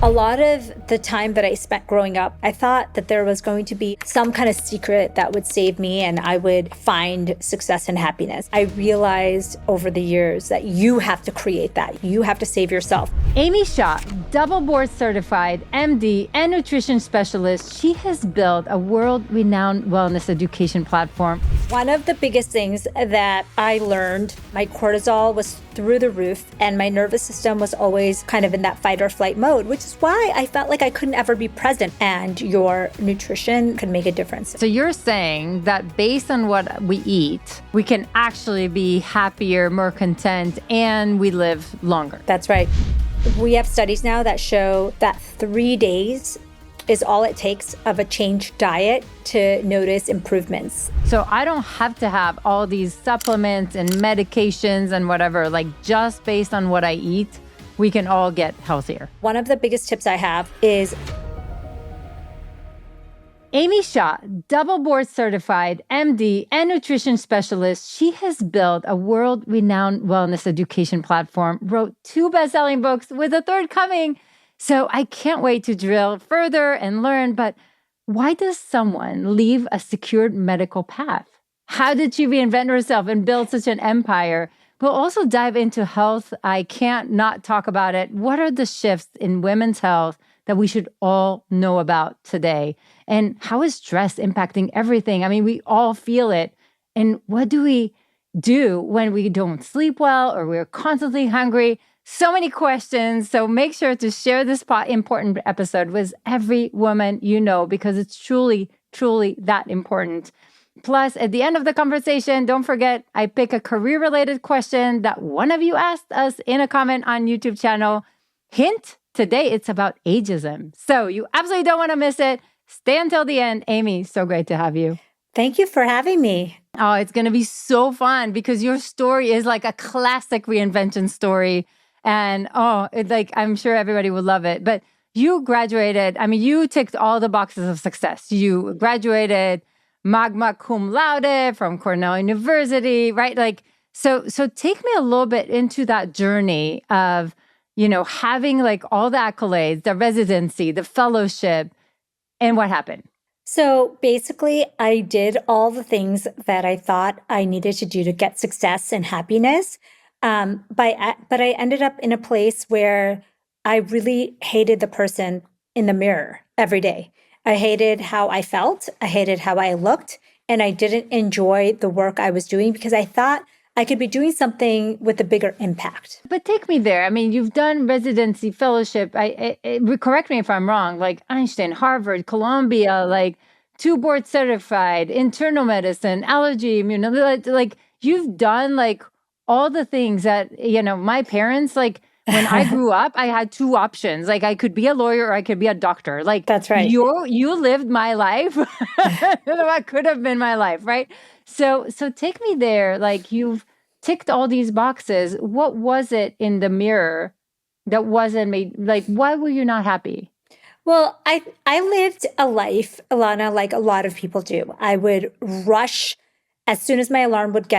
A lot of the time that I spent growing up, I thought that there was going to be some kind of secret that would save me and I would find success and happiness. I realized over the years that you have to create that. You have to save yourself. Amy Shah, double board certified MD and nutrition specialist, she has built a world-renowned wellness education platform. One of the biggest things that I learned, my cortisol was through the roof and my nervous system was always kind of in that fight or flight mode, which is why I felt like I couldn't ever be present, and your nutrition can make a difference. So you're saying that based on what we eat, we can actually be happier, more content, and we live longer. That's right. We have studies now that show that 3 days is all it takes of a changed diet to notice improvements. So I don't have to have all these supplements and medications and whatever, like just based on what I eat, we can all get healthier. One of the biggest tips I have is Amy Shah, double board certified MD and nutrition specialist, she has built a world-renowned wellness education platform, wrote 2 best-selling books with a third coming. So I can't wait to drill further and learn, but why does someone leave a secured medical path? How did she reinvent herself and build such an empire? We'll also dive into health. I can't not talk about it. What are the shifts in women's health that we should all know about today? And how is stress impacting everything? I mean, we all feel it. And what do we do when we don't sleep well or we're constantly hungry? So many questions. So make sure to share this important episode with every woman you know, because it's truly, truly that important. Plus, at the end of the conversation, don't forget, I pick a career-related question that one of you asked us in a comment on YouTube channel. Hint, today it's about ageism. So you absolutely don't want to miss it. Stay until the end. Amy, so great to have you. Thank you for having me. Oh, it's going to be so fun because your story is like a classic reinvention story. And I'm sure everybody would love it. But you graduated, I mean, you ticked all the boxes of success. You graduated magna cum laude from Cornell University, right? Like, so take me a little bit into that journey of, having like all the accolades, the residency, the fellowship, and what happened. So basically, I did all the things that I thought I needed to do to get success and happiness. But I ended up in a place where I really hated the person in the mirror every day. I hated how I felt, I hated how I looked, and I didn't enjoy the work I was doing because I thought I could be doing something with a bigger impact. But take me there. I mean, you've done residency, fellowship. Correct me if I'm wrong, like Einstein, Harvard, Columbia, like 2 board certified, internal medicine, allergy, immunology, like you've done like all the things that, my parents, like when I grew up, I had 2 options. Like I could be a lawyer or I could be a doctor. Like that's right. You lived my life. That could have been my life, right? So take me there. Like you've ticked all these boxes. What was it in the mirror that wasn't made? Like, why were you not happy? Well, I lived a life, Ilana, like a lot of people do. I would rush. As soon as my alarm would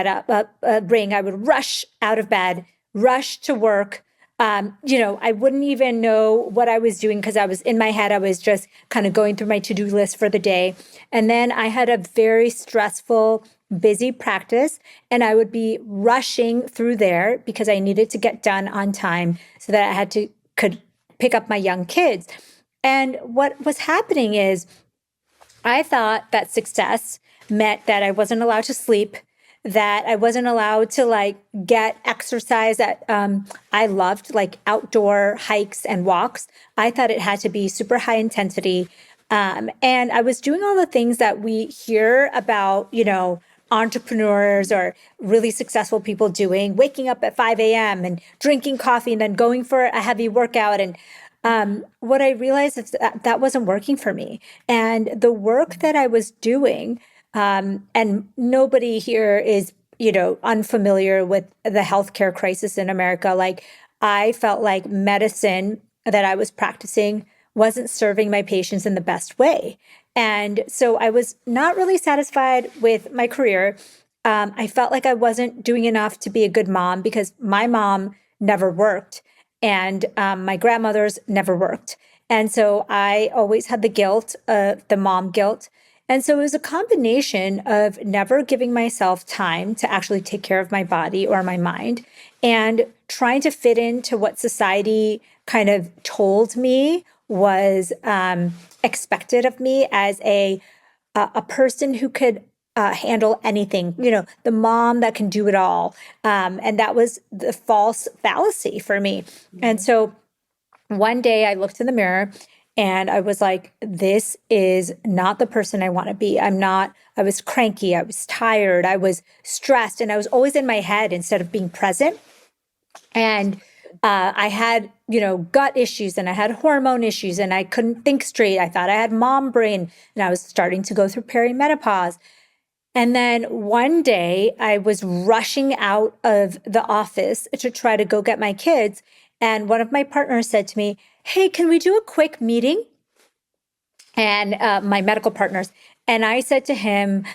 ring, I would rush out of bed, rush to work. I wouldn't even know what I was doing because I was in my head. I was just kind of going through my to-do list for the day. And then I had a very stressful, busy practice, and I would be rushing through there because I needed to get done on time so that I could pick up my young kids. And what was happening is I thought that success meant that I wasn't allowed to sleep, that I wasn't allowed to get exercise that I loved, like outdoor hikes and walks. I thought it had to be super high intensity. And I was doing all the things that we hear about, entrepreneurs or really successful people doing, waking up at 5 a.m. and drinking coffee and then going for a heavy workout. And what I realized is that wasn't working for me. And the work that I was doing, and nobody here is, unfamiliar with the healthcare crisis in America. Like I felt like medicine that I was practicing wasn't serving my patients in the best way. And so I was not really satisfied with my career. I felt like I wasn't doing enough to be a good mom because my mom never worked. and my grandmother's never worked. And so I always had the guilt, the mom guilt. And so it was a combination of never giving myself time to actually take care of my body or my mind, and trying to fit into what society kind of told me was expected of me as a person who could handle anything, the mom that can do it all. And that was the false fallacy for me. And so one day I looked in the mirror and I was like, this is not the person I want to be. I was cranky. I was tired. I was stressed, and I was always in my head instead of being present. And I had, gut issues, and I had hormone issues, and I couldn't think straight. I thought I had mom brain, and I was starting to go through perimenopause. And then one day I was rushing out of the office to try to go get my kids. And one of my partners said to me, hey, can we do a quick meeting? And my medical partners. And I said to him,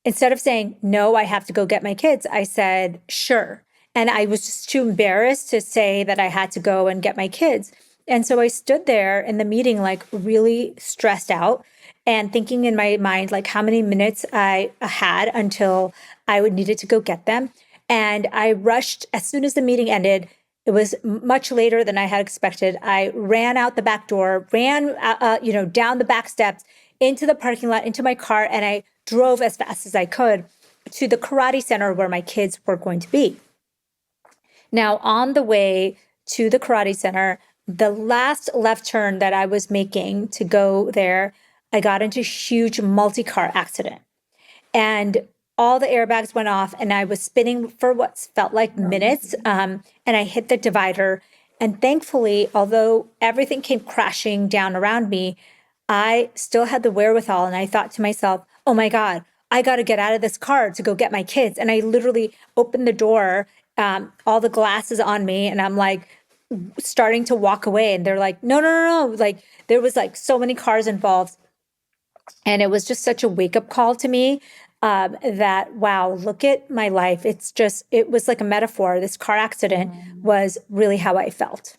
instead of saying, no, I have to go get my kids, I said, sure. And I was just too embarrassed to say that I had to go and get my kids. And so I stood there in the meeting, like really stressed out and thinking in my mind, like how many minutes I had until I would needed to go get them. And I rushed as soon as the meeting ended. It was much later than I had expected. I ran out the back door, ran, down the back steps into the parking lot, into my car, and I drove as fast as I could to the karate center where my kids were going to be. Now, on the way to the karate center, the last left turn that I was making to go there, I got into a huge multi-car accident. And all the airbags went off, and I was spinning for what felt like minutes, and I hit the divider. And thankfully, although everything came crashing down around me, I still had the wherewithal, and I thought to myself, oh my God, I got to get out of this car to go get my kids. And I literally opened the door, all the glass is on me, and I'm like starting to walk away. And they're like, no. Like there was like so many cars involved. And it was just such a wake-up call to me that, wow, look at my life. It was like a metaphor. This car accident was really how I felt.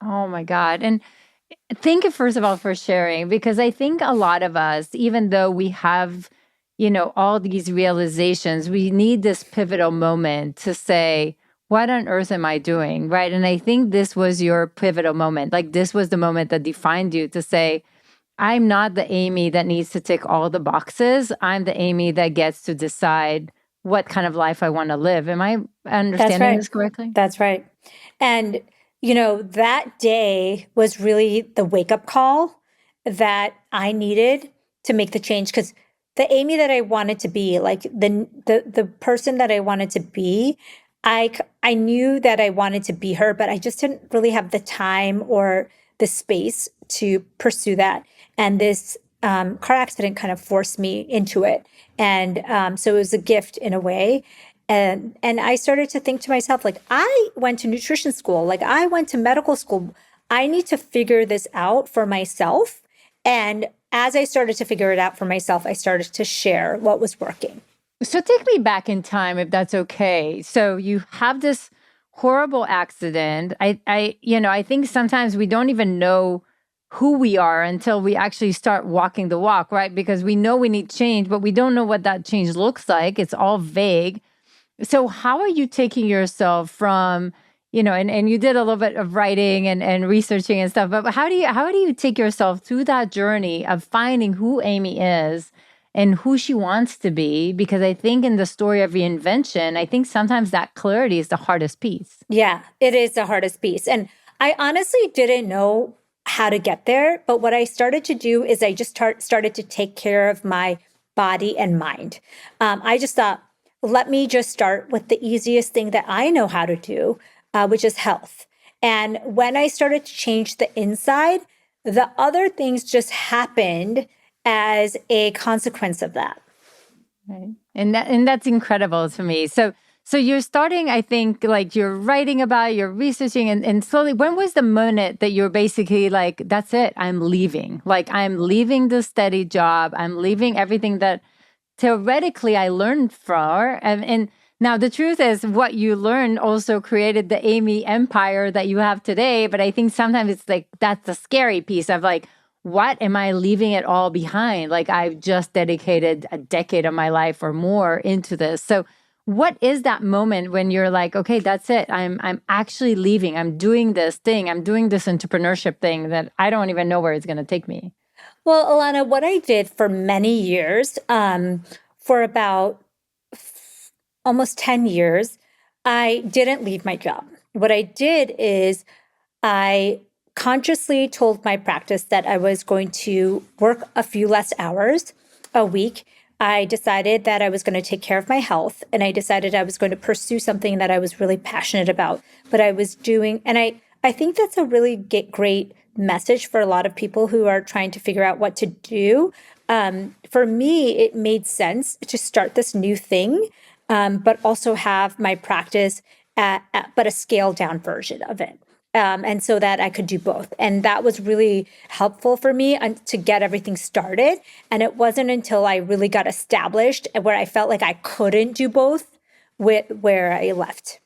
Oh my God. And thank you, first of all, for sharing, because I think a lot of us, even though we have, all these realizations, we need this pivotal moment to say, what on earth am I doing? Right. And I think this was your pivotal moment. Like this was the moment that defined you to say, I'm not the Amy that needs to tick all the boxes. I'm the Amy that gets to decide what kind of life I want to live. Am I understanding this correctly? That's right. And, that day was really the wake-up call that I needed to make the change. Because the Amy that I wanted to be, like the person that I wanted to be, I knew that I wanted to be her, but I just didn't really have the time or the space to pursue that. And this car accident kind of forced me into it. And so it was a gift in a way. And I started to think to myself, like, I went to nutrition school, like I went to medical school. I need to figure this out for myself. And as I started to figure it out for myself, I started to share what was working. So take me back in time, if that's okay. So you have this horrible accident. I think sometimes we don't even know who we are until we actually start walking the walk, right? Because we know we need change, but we don't know what that change looks like. It's all vague. So how are you taking yourself from, and you did a little bit of writing and researching and stuff, but how do you take yourself through that journey of finding who Amy is and who she wants to be? Because I think in the story of reinvention, I think sometimes that clarity is the hardest piece. Yeah, it is the hardest piece. And I honestly didn't know how to get there. But what I started to do is I just started to take care of my body and mind. I just thought, let me just start with the easiest thing that I know how to do, which is health. And when I started to change the inside, the other things just happened as a consequence of that. Right. And that's incredible to me. So you're starting, I think, like you're writing about, you're researching, and slowly, when was the moment that you're basically like, that's it, I'm leaving. Like I'm leaving the steady job. I'm leaving everything that theoretically I learned from. And Now, the truth is, what you learned also created the Amy empire that you have today. But I think sometimes it's like that's the scary piece of like, what am I leaving it all behind? Like, I've just dedicated a decade of my life or more into this. So, what is that moment when you're like, okay, that's it. I'm actually leaving. I'm doing this thing. I'm doing this entrepreneurship thing that I don't even know where it's going to take me. Well, Ilana, what I did for many years, for about almost 10 years, I didn't leave my job. What I did is I consciously told my practice that I was going to work a few less hours a week. I decided that I was going to take care of my health, and I decided I was going to pursue something that I was really passionate about. But I was doing, and I think that's a really great message for a lot of people who are trying to figure out what to do. For me, it made sense to start this new thing, but also have my practice but a scaled down version of it. And so that I could do both. And that was really helpful for me to get everything started. And it wasn't until I really got established where I felt like I couldn't do both where I left.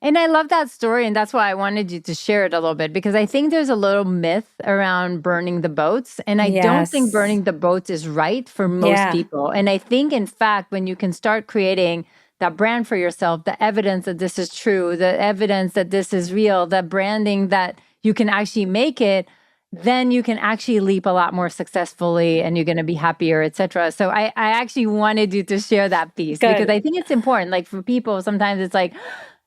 And I love that story. And that's why I wanted you to share it a little bit, because I think there's a little myth around burning the boats. And I don't think Yes. burning the boats is right for most Yeah. people. And I think, in fact, when you can start creating that brand for yourself, the evidence that this is true, the evidence that this is real, the branding that you can actually make it, then you can actually leap a lot more successfully and you're going to be happier, et cetera. So I actually wanted you to share that piece because Good. I think it's important. Like for people, sometimes it's like,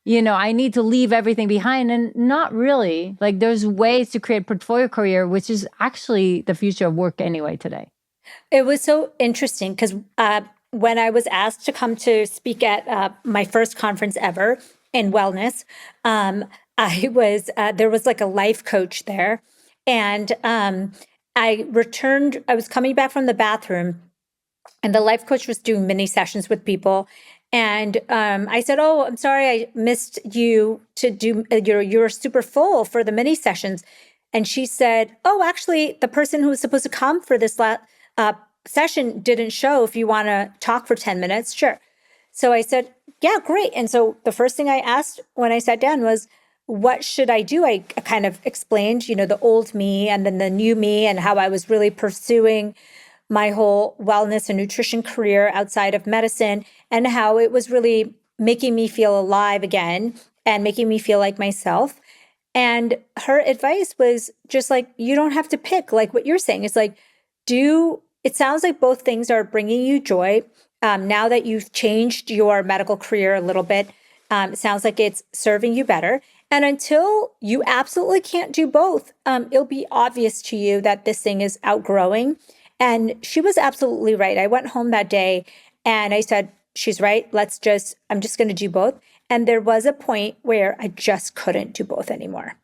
I need to leave everything behind. And not really. Like there's ways to create portfolio career, which is actually the future of work anyway today. It was so interesting because when I was asked to come to speak at my first conference ever in wellness, I was there was like a life coach there, and I was coming back from the bathroom, and the life coach was doing mini sessions with people. And I said, "Oh, I'm sorry, I missed you to do. You're super full for the mini sessions." And she said, "Oh, actually, the person who was supposed to come for this session didn't show. If you want to talk for 10 minutes, sure." So I said, "Yeah, great." And so the first thing I asked when I sat down was, "What should I do?" I kind of explained, the old me and then the new me, and how I was really pursuing my whole wellness and nutrition career outside of medicine, and how it was really making me feel alive again and making me feel like myself. And her advice was just like, you don't have to pick, like what you're saying. It's like, it sounds like both things are bringing you joy. Now that you've changed your medical career a little bit, it sounds like it's serving you better. And until you absolutely can't do both, it'll be obvious to you that this thing is outgrowing. And she was absolutely right. I went home that day and I said, she's right. I'm just going to do both. And there was a point where I just couldn't do both anymore.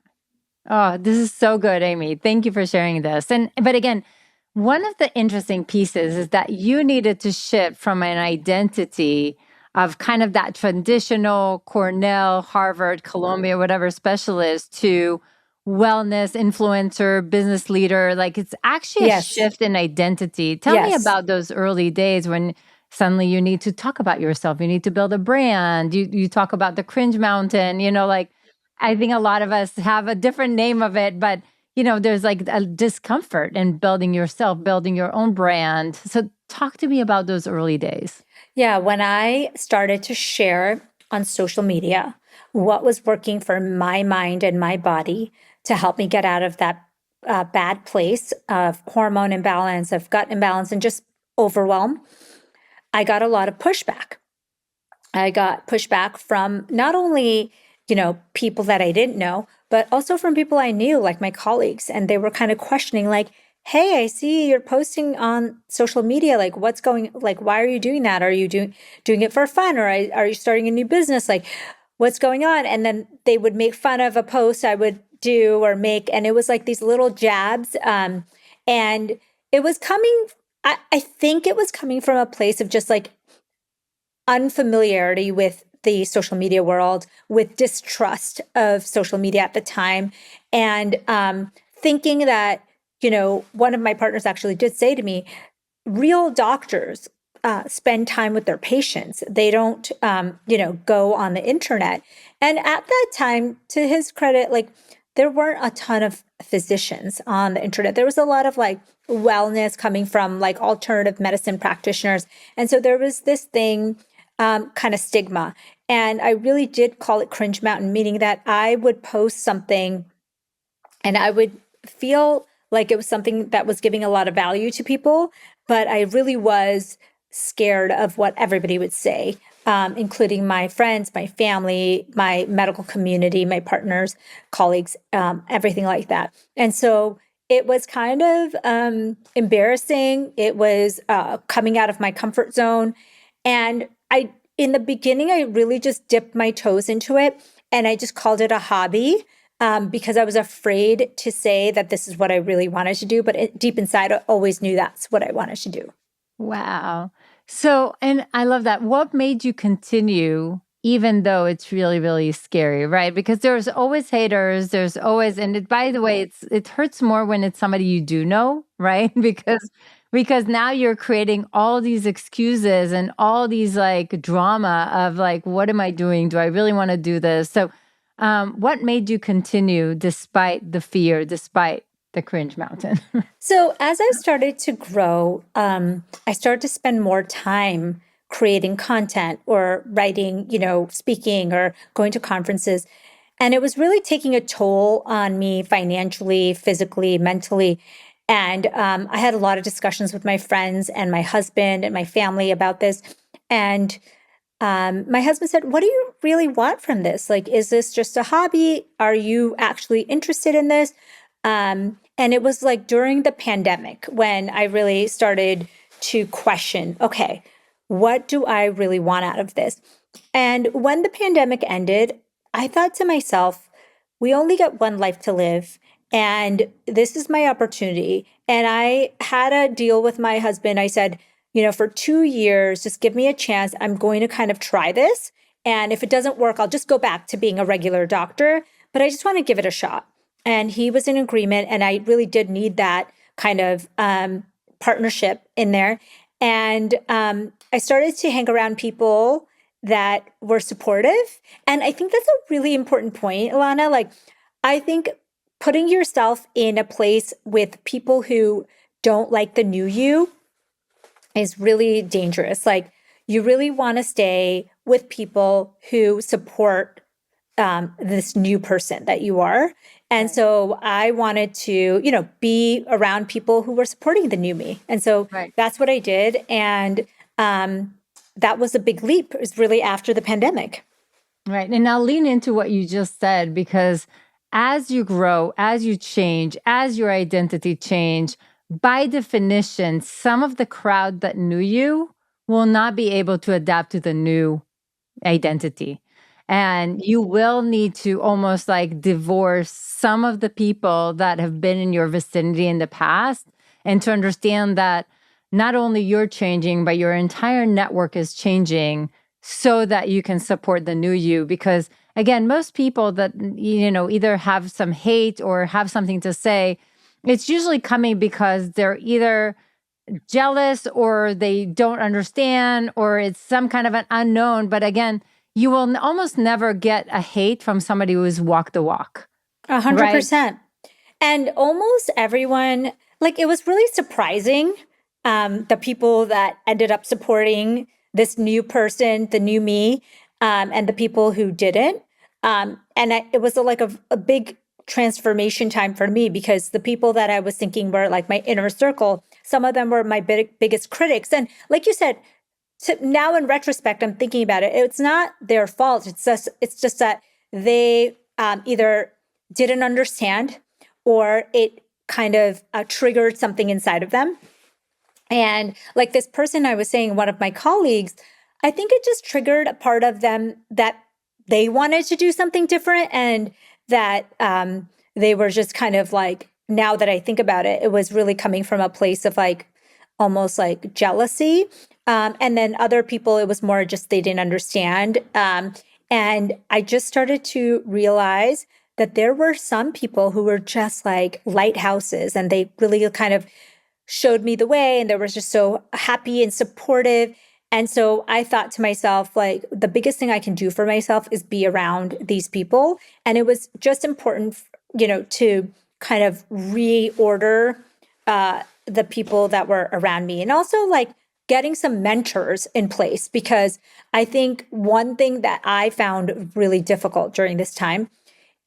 Oh, this is so good, Amy. Thank you for sharing this. But again, one of the interesting pieces is that you needed to shift from an identity of kind of that traditional Cornell, Harvard, Columbia, whatever specialist to wellness influencer, business leader. Like it's actually a Yes. shift in identity. Tell me Yes. about those early days when suddenly you need to talk about yourself. You need to build a brand. You talk about the cringe mountain, like I think a lot of us have a different name of it, but there's like a discomfort in building yourself, building your own brand. So talk to me about those early days. Yeah, when I started to share on social media what was working for my mind and my body to help me get out of that bad place of hormone imbalance, of gut imbalance, and just overwhelm, I got a lot of pushback. I got pushback from not only, people that I didn't know, but also from people I knew, like my colleagues. And they were kind of questioning, like, "Hey, I see you're posting on social media. Like, why are you doing that? Are you doing it for fun? Or are you starting a new business? Like, what's going on?" And then they would make fun of a post I would do or make. And it was like these little jabs. And it was coming, I think it was coming from a place of just like unfamiliarity with the social media world, with distrust of social media at the time, and thinking that, one of my partners actually did say to me, real doctors spend time with their patients. They don't, go on the internet. And at that time, to his credit, like there weren't a ton of physicians on the internet. There was a lot of like wellness coming from like alternative medicine practitioners. And so there was this thing, kind of stigma. And I really did call it Cringe Mountain, meaning that I would post something and I would feel like it was something that was giving a lot of value to people, but I really was scared of what everybody would say, including my friends, my family, my medical community, my partners, colleagues, everything like that. And so it was kind of embarrassing. It was coming out of my comfort zone. And in the beginning, I really just dipped my toes into it and I just called it a hobby. Because I was afraid to say that this is what I really wanted to do. But deep inside, I always knew that's what I wanted to do. Wow. So, and I love that. What made you continue, even though it's really, really scary, right? Because there's always haters. There's always, and by the way, it hurts more when it's somebody you do know, right? Because now you're creating all these excuses and all these like drama of like, what am I doing? Do I really want to do this? So, what made you continue despite the fear, despite the cringe mountain? So as I started to grow, I started to spend more time creating content or writing, speaking or going to conferences. And it was really taking a toll on me financially, physically, mentally. And I had a lot of discussions with my friends and my husband and my family about this. And my husband said, "What do you really want from this? Like, is this just a hobby? Are you actually interested in this?" And it was like during the pandemic when I really started to question, okay, what do I really want out of this? And when the pandemic ended, I thought to myself, we only get one life to live. And this is my opportunity. And I had a deal with my husband. I said, for 2 years, just give me a chance. I'm going to kind of try this. And if it doesn't work, I'll just go back to being a regular doctor. But I just want to give it a shot. And he was in agreement. And I really did need that kind of partnership in there. And I started to hang around people that were supportive. And I think that's a really important point, Ilana. Like, I think putting yourself in a place with people who don't like the new you is really dangerous. Like, you really want to stay with people who support this new person that you are. And so I wanted to, be around people who were supporting the new me. And so that's what I did. And that was a big leap. It was really after the pandemic. Right. And I'll lean into what you just said, because as you grow, as you change, as your identity change, by definition, some of the crowd that knew you will not be able to adapt to the new identity. And you will need to almost like divorce some of the people that have been in your vicinity in the past, and to understand that not only you're changing, but your entire network is changing so that you can support the new you. Because again, most people that, either have some hate or have something to say, it's usually coming because they're either jealous or they don't understand, or it's some kind of an unknown. But again, you will almost never get a hate from somebody who has walked the walk. 100%. And almost everyone, like, it was really surprising, the people that ended up supporting this new person, the new me, and the people who didn't. It was a big transformation time for me, because the people that I was thinking were like my inner circle, some of them were my biggest critics. And like you said, now in retrospect, I'm thinking about it, it's not their fault. It's just that they either didn't understand, or it kind of triggered something inside of them. And like this person I was saying, one of my colleagues, I think it just triggered a part of them that they wanted to do something different, and that they were just kind of like, now that I think about it, it was really coming from a place of like almost like jealousy. And then other people, it was more just they didn't understand. And I just started to realize that there were some people who were just like lighthouses, and they really kind of showed me the way, and they were just so happy and supportive. And so I thought to myself, like, the biggest thing I can do for myself is be around these people. And it was just important, to kind of reorder the people that were around me. And also, like, getting some mentors in place, because I think one thing that I found really difficult during this time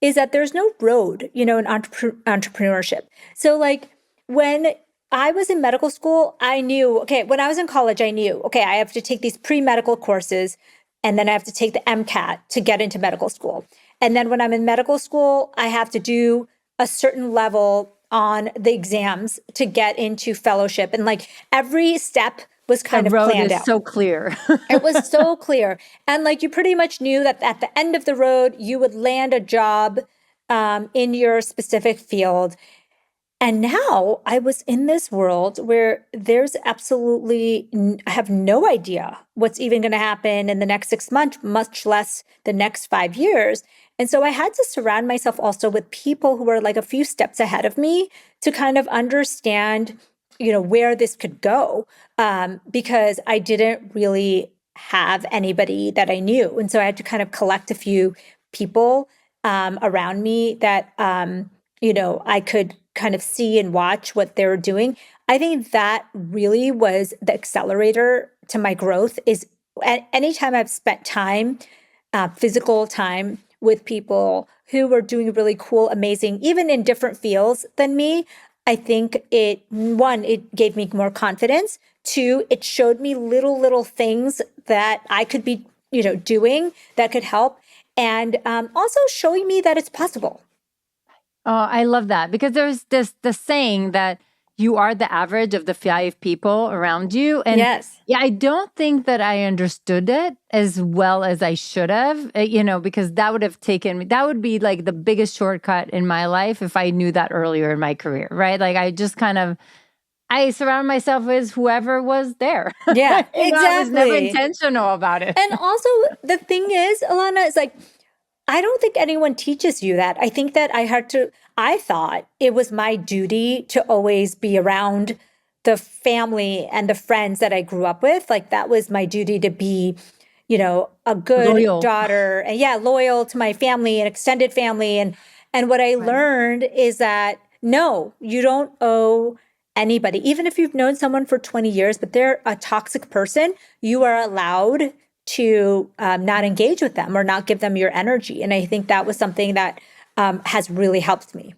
is that there's no road, in entrepreneurship. So, like, when I was in medical school, I knew, okay, when I was in college, I knew, okay, I have to take these pre-medical courses, and then I have to take the MCAT to get into medical school. And then when I'm in medical school, I have to do a certain level on the exams to get into fellowship. And like every step was kind The of road planned is out. so clear. It was so clear. And like you pretty much knew that at the end of the road, you would land a job in your specific field. And now I was in this world where there's absolutely, I have no idea what's even going to happen in the next 6 months, much less the next 5 years. And so I had to surround myself also with people who were like a few steps ahead of me to kind of understand, where this could go, because I didn't really have anybody that I knew. And so I had to kind of collect a few people around me that, I could kind of see and watch what they were doing. I think that really was the accelerator to my growth. Is anytime I've spent time, physical time with people who were doing really cool, amazing, even in different fields than me, I think it gave me more confidence. Two, it showed me little things that I could be, doing that could help. And also showing me that it's possible. Oh, I love that, because there's the saying that you are the average of the 5 people around you. And Yes. yeah, I don't think that I understood it as well as I should have, because that would be like the biggest shortcut in my life if I knew that earlier in my career, right? Like I surround myself with whoever was there. Yeah, I was never exactly. intentional about it. And also the thing is, Ilana, is like, I don't think anyone teaches you that. I think that I thought it was my duty to always be around the family and the friends that I grew up with. Like that was my duty to be, a good Loyal. daughter and loyal to my family and extended family. And what I learned is that no, you don't owe anybody. Even if you've known someone for 20 years, but they're a toxic person, you are allowed to not engage with them or not give them your energy. And I think that was something that has really helped me.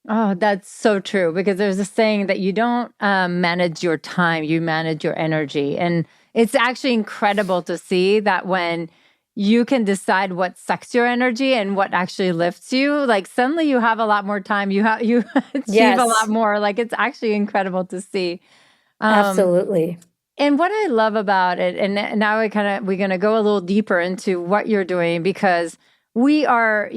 Oh, that's so true, because there's a saying that you don't manage your time, you manage your energy. And it's actually incredible to see that when you can decide what sucks your energy and what actually lifts you, like suddenly you have a lot more time, you achieve a lot more. Like it's actually incredible to see. Absolutely. And what I love about it, and now we're going to go a little deeper into what you're doing, because we are,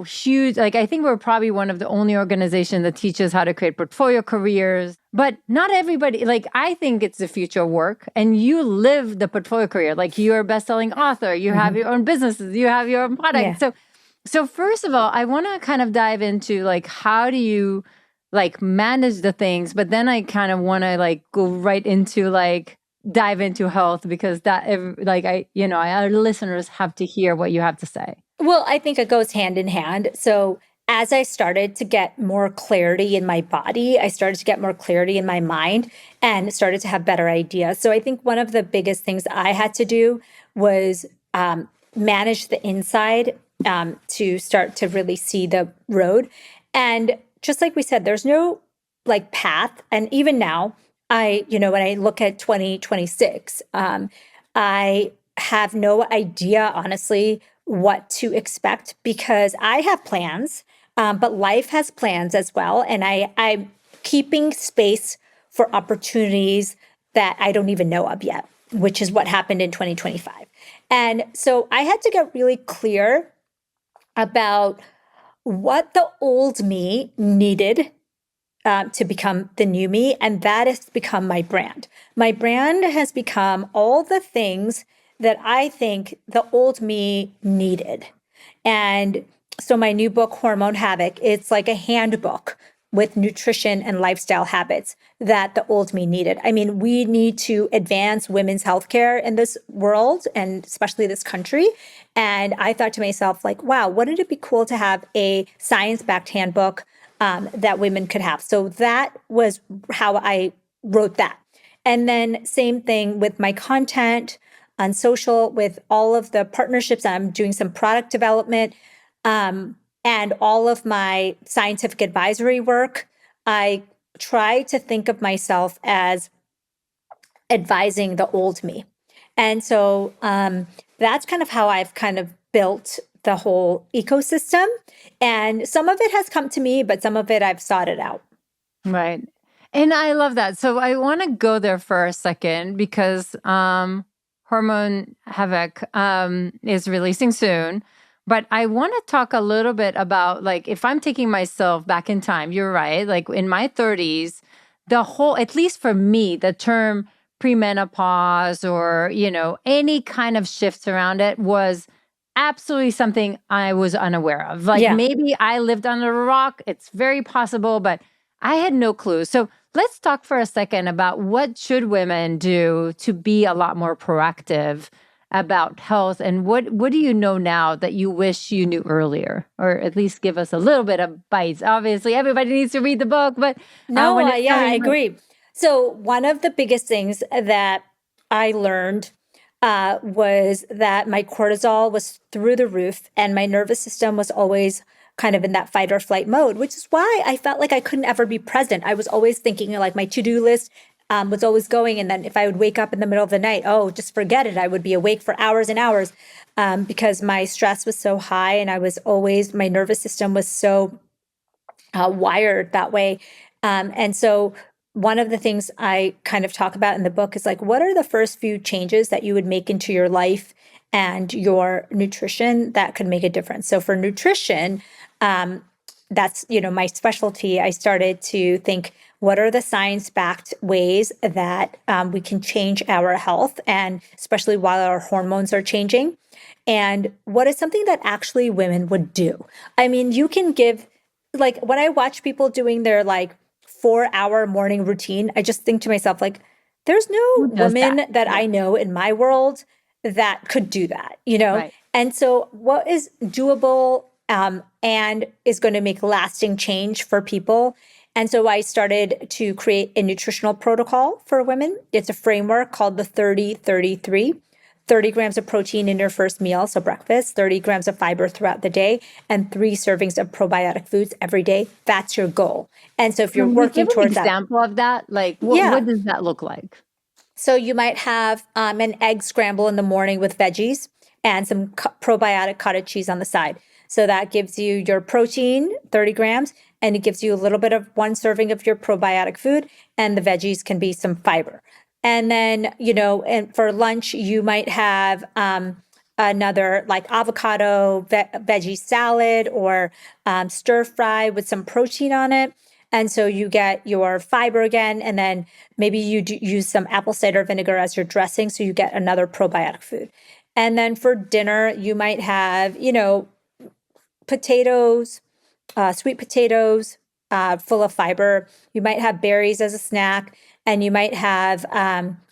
huge. Like, I think we're probably one of the only organizations that teaches how to create portfolio careers, but not everybody. Like, I think it's the future of work, and you live the portfolio career. Like, you're a best-selling author, you have your own businesses, you have your own product. Yeah. So first of all, I want to kind of dive into like, how do you like manage the things? But then I kind of want to like go right into like, dive into health, because our listeners have to hear what you have to say. Well, I think it goes hand in hand. So as I started to get more clarity in my body, I started to get more clarity in my mind and started to have better ideas. So I think one of the biggest things I had to do was manage the inside to start to really see the road. And just like we said, there's no like path. And even now, when I look at 2026, I have no idea, honestly, what to expect, because I have plans, but life has plans as well. And I'm keeping space for opportunities that I don't even know of yet, which is what happened in 2025. And so I had to get really clear about what the old me needed to become the new me. And that has become my brand. My brand has become all the things that I think the old me needed. And so my new book, Hormone Havoc, it's like a handbook with nutrition and lifestyle habits that the old me needed. I mean, we need to advance women's healthcare in this world and especially this country. And I thought to myself, like, wow, wouldn't it be cool to have a science-backed handbook that women could have? So that was how I wrote that. And then same thing with my content on social, with all of the partnerships. I'm doing some product development. And all of my scientific advisory work, I try to think of myself as advising the old me. And so that's kind of how I've kind of built the whole ecosystem. And some of it has come to me, but some of it I've sought it out. Right. And I love that. So I want to go there for a second because Hormone Havoc is releasing soon. But I want to talk a little bit about, like, if I'm taking myself back in time, you're right. Like in my 30s, the whole, at least for me, the term premenopause or, any kind of shifts around it was absolutely something I was unaware of. Like maybe I lived under a rock. It's very possible, but I had no clue. So let's talk for a second about what should women do to be a lot more proactive about health, and what do you know now that you wish you knew earlier, or at least give us a little bit of bites? Obviously, everybody needs to read the book, but I agree. So one of the biggest things that I learned was that my cortisol was through the roof, and my nervous system was always kind of in that fight or flight mode, which is why I felt like I couldn't ever be present. I was always thinking, like, my to-do list was always going. And then if I would wake up in the middle of the night, oh, just forget it. I would be awake for hours and hours because my stress was so high, and my nervous system was so wired that way. And so one of the things I kind of talk about in the book is, like, what are the first few changes that you would make into your life and your nutrition that could make a difference? So for nutrition, that's, my specialty. I started to think, what are the science-backed ways that we can change our health, and especially while our hormones are changing? And what is something that actually women would do? I mean, you can give, like, when I watch people doing their 4-hour morning routine, I just think to myself, like, there's no woman that I know in my world that could do that, Right. And so what is doable and is going to make lasting change for people? And so I started to create a nutritional protocol for women. It's a framework called the 30-33. 30 grams of protein in your first meal, so breakfast, 30 grams of fiber throughout the day, and 3 servings of probiotic foods every day. That's your goal. And so if you're working towards that. An example of that, like, what does that look like? So you might have an egg scramble in the morning with veggies and some probiotic cottage cheese on the side. So that gives you your protein, 30 grams, and it gives you a little bit of 1 serving of your probiotic food, and the veggies can be some fiber. And then, and for lunch, you might have another, like, avocado veggie salad, or stir fry with some protein on it. And so you get your fiber again, and then maybe you use some apple cider vinegar as your dressing, so you get another probiotic food. And then for dinner, you might have, potatoes, sweet potatoes, full of fiber. You might have berries as a snack, and you might have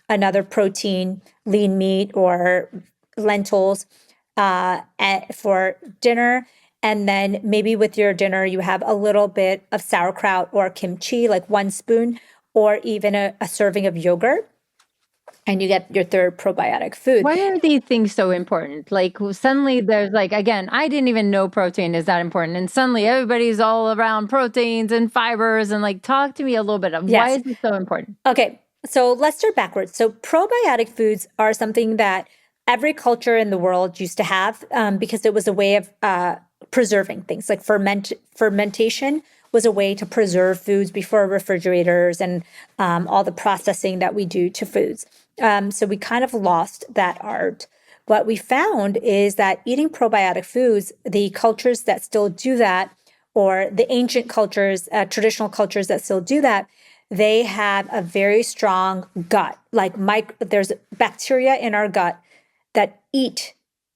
another protein, lean meat or lentils for dinner. And then maybe with your dinner, you have a little bit of sauerkraut or kimchi, like 1 spoon, or even a serving of yogurt. And you get your third probiotic food. Why are these things so important? Like, suddenly there's, like, again, I didn't even know protein is that important. And suddenly everybody's all around proteins and fibers. And, like, talk to me a little bit of why is it so important? Okay, so let's start backwards. So probiotic foods are something that every culture in the world used to have because it was a way of preserving things. Like fermentation was a way to preserve foods before refrigerators and all the processing that we do to foods. So we kind of lost that art. What we found is that eating probiotic foods, the cultures that still do that, or the ancient cultures, traditional cultures that still do that, they have a very strong gut. Like there's bacteria in our gut that eat,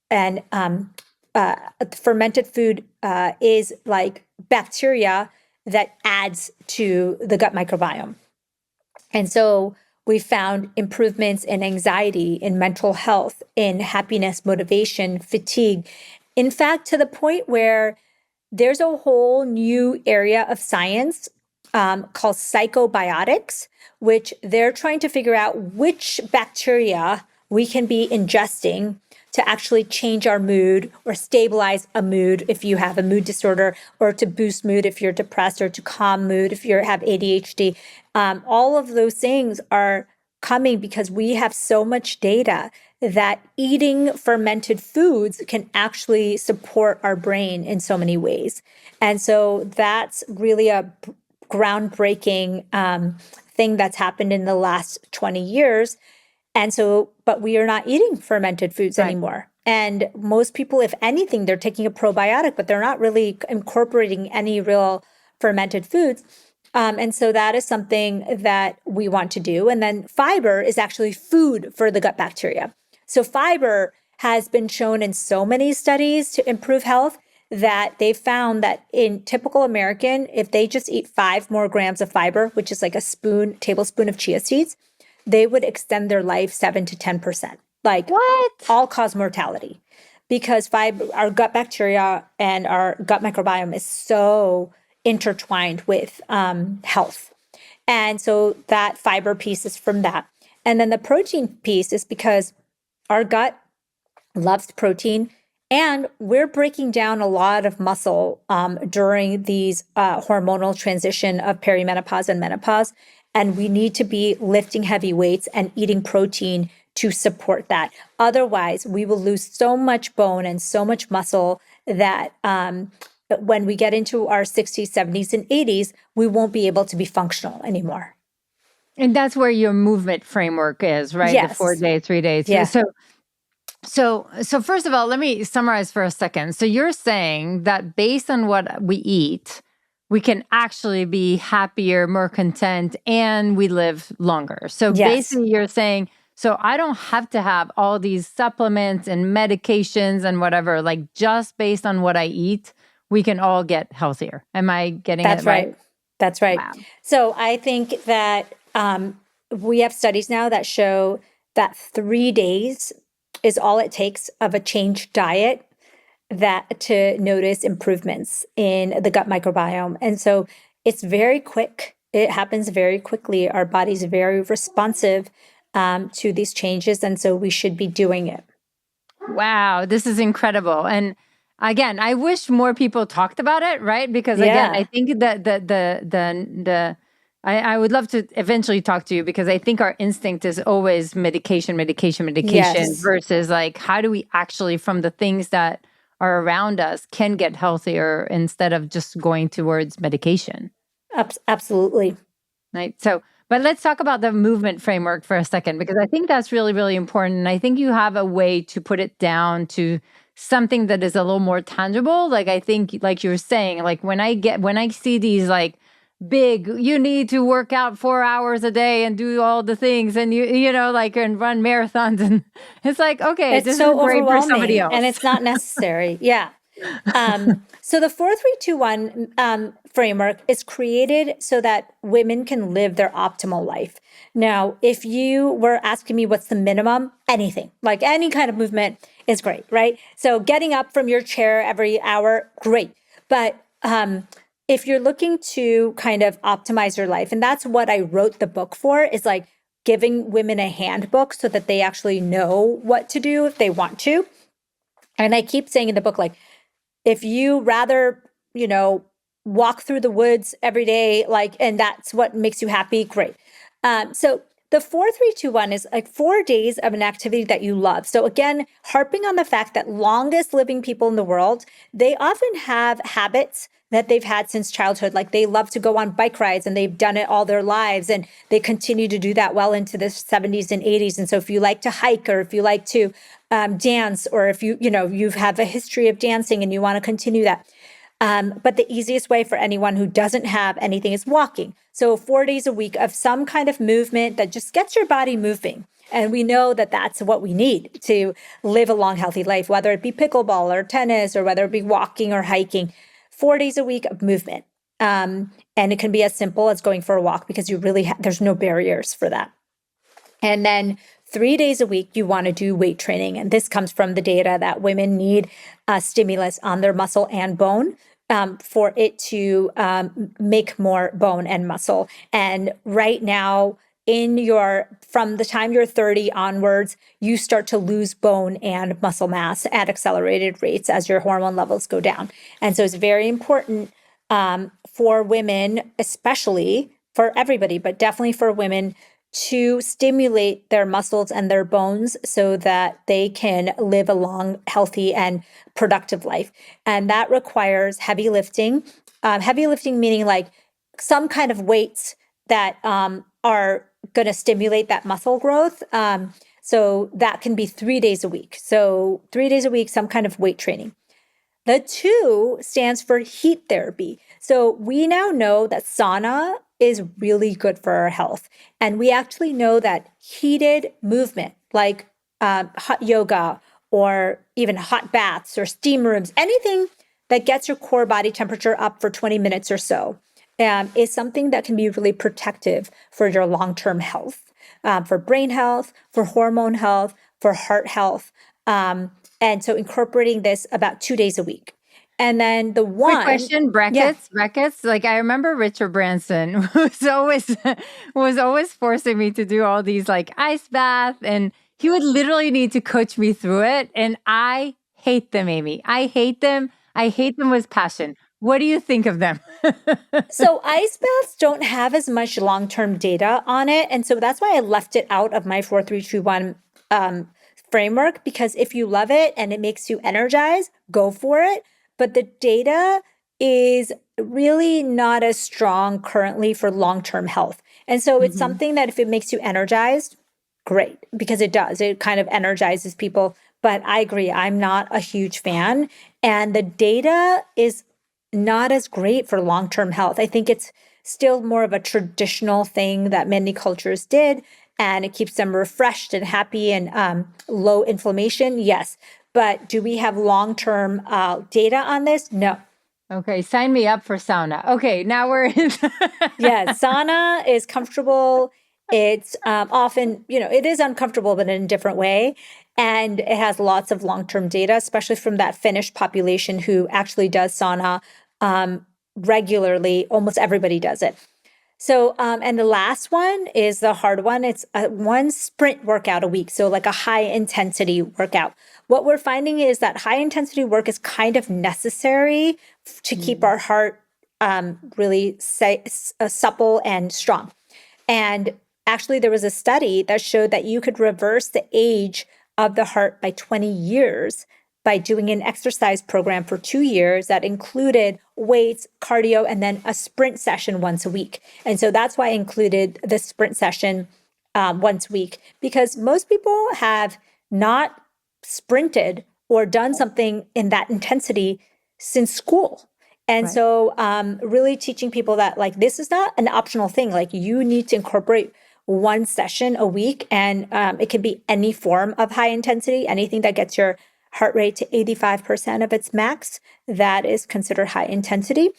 and fermented food is like bacteria that adds to the gut microbiome. And so we found improvements in anxiety, in mental health, in happiness, motivation, fatigue. In fact, to the point where there's a whole new area of science called psychobiotics, which they're trying to figure out which bacteria we can be ingesting to actually change our mood or stabilize a mood if you have a mood disorder, or to boost mood if you're depressed, or to calm mood if you have ADHD. All of those things are coming because we have so much data that eating fermented foods can actually support our brain in so many ways. And so that's really a groundbreaking thing that's happened in the last 20 years. And so, but we are not eating fermented foods anymore. And most people, if anything, they're taking a probiotic, but they're not really incorporating any real fermented foods. And so that is something that we want to do. And then fiber is actually food for the gut bacteria. So fiber has been shown in so many studies to improve health that they found that in typical American, if they just eat 5 more grams of fiber, which is like a tablespoon of chia seeds, they would extend their life 7 to 10%. Like What? all-cause mortality, because fiber, our gut bacteria and our gut microbiome is so intertwined with health. And so that fiber piece is from that. And then the protein piece is because our gut loves protein, and we're breaking down a lot of muscle during these hormonal transition of perimenopause and menopause. And we need to be lifting heavy weights and eating protein to support that. Otherwise, we will lose so much bone and so much muscle that when we get into our 60s, 70s, and 80s, we won't be able to be functional anymore. And that's where your movement framework is, right? Yes. The 4 days, 3 days. Yeah. So first of all, let me summarize for a second. So you're saying that based on what we eat, we can actually be happier, more content, and we live longer. So basically you're saying, so I don't have to have all these supplements and medications and whatever, like just based on what I eat, we can all get healthier. Am I getting it right? That's right. Wow. So I think that we have studies now that show that 3 days is all it takes of a changed diet that to notice improvements in the gut microbiome. And so it's very quick. It happens very quickly. Our body's very responsive to these changes. And so we should be doing it. Wow, this is incredible. And again, I wish more people talked about it, right? Because again, I think that I would love to eventually talk to you, because I think our instinct is always medication versus like, how do we actually, from the things that are around us, can get healthier instead of just going towards medication. Absolutely. Right. So, but let's talk about the movement framework for a second, because I think that's really, really important. And I think you have a way to put it down to something that is a little more tangible. Like, I think, like you were saying, like when I see these like big, you need to work out 4 hours a day and do all the things, and you know, like, and run marathons, and it's like, okay, it's this so is great for somebody else, and it's not necessary. Yeah. So the 4-3-2-1 framework is created so that women can live their optimal life. Now, if you were asking me what's the minimum, anything, like any kind of movement is great, right? So getting up from your chair every hour, great. But if you're looking to kind of optimize your life, and that's what I wrote the book for, is like giving women a handbook so that they actually know what to do if they want to. And I keep saying in the book, like, if you rather, you know, walk through the woods every day, like, and that's what makes you happy, great. So the 4-3-2-1 is like 4 days of an activity that you love. So again, harping on the fact that longest living people in the world, they often have habits that they've had since childhood. Like they love to go on bike rides and they've done it all their lives, and they continue to do that well into the 70s and 80s. And so if you like to hike, or if you like to dance, or if you have a history of dancing and you want to continue that. But the easiest way for anyone who doesn't have anything is walking. So 4 days a week of some kind of movement that just gets your body moving. And we know that that's what we need to live a long, healthy life, whether it be pickleball or tennis, or whether it be walking or hiking. 4 days a week of movement. And it can be as simple as going for a walk because you really, there's no barriers for that. And then 3 days a week, you want to do weight training. And this comes from the data that women need stimulus on their muscle and bone for it to make more bone and muscle. And right now, from the time you're 30 onwards, you start to lose bone and muscle mass at accelerated rates as your hormone levels go down. And so it's very important for women, especially for everybody, but definitely for women, to stimulate their muscles and their bones so that they can live a long, healthy, and productive life. And that requires heavy lifting. Heavy lifting meaning like some kind of weights that are going to stimulate that muscle growth. So that can be 3 days a week. So 3 days a week, some kind of weight training. The 2 stands for heat therapy. So we now know that sauna is really good for our health. And we actually know that heated movement, like hot yoga or even hot baths or steam rooms, anything that gets your core body temperature up for 20 minutes or so, is something that can be really protective for your long-term health, for brain health, for hormone health, for heart health. And so incorporating this about 2 days a week. And then the one— Quick question, brackets. Like I remember Richard Branson was always forcing me to do all these like ice bath, and he would literally need to coach me through it. And I hate them, Amy. I hate them. I hate them with passion. What do you think of them? So ice baths don't have as much long-term data on it. And so that's why I left it out of my 4-3-2-1 framework, because if you love it and it makes you energized, go for it. But the data is really not as strong currently for long-term health. And so it's something that if it makes you energized, great, because it does. It kind of energizes people. But I agree, I'm not a huge fan. And the data is not as great for long-term health. I think it's still more of a traditional thing that many cultures did, and it keeps them refreshed and happy and low inflammation. Yes. But do we have long-term data on this? No. Okay, sign me up for sauna. Okay, now we're in. Yeah, sauna is comfortable. It's often, it is uncomfortable, but in a different way. And it has lots of long-term data, especially from that Finnish population who actually does sauna regularly. Almost everybody does it. So, and the last one is the hard one. It's one sprint workout a week. So like a high intensity workout. What we're finding is that high intensity work is kind of necessary to keep our heart really supple and strong. And actually there was a study that showed that you could reverse the age of the heart by 20 years by doing an exercise program for 2 years that included weights, cardio, and then a sprint session once a week. And so that's why I included the sprint session once a week, because most people have not sprinted or done something in that intensity since school. And so really teaching people that like, this is not an optional thing. Like you need to incorporate one session a week, and it can be any form of high intensity, anything that gets your heart rate to 85% of its max, that is considered high intensity.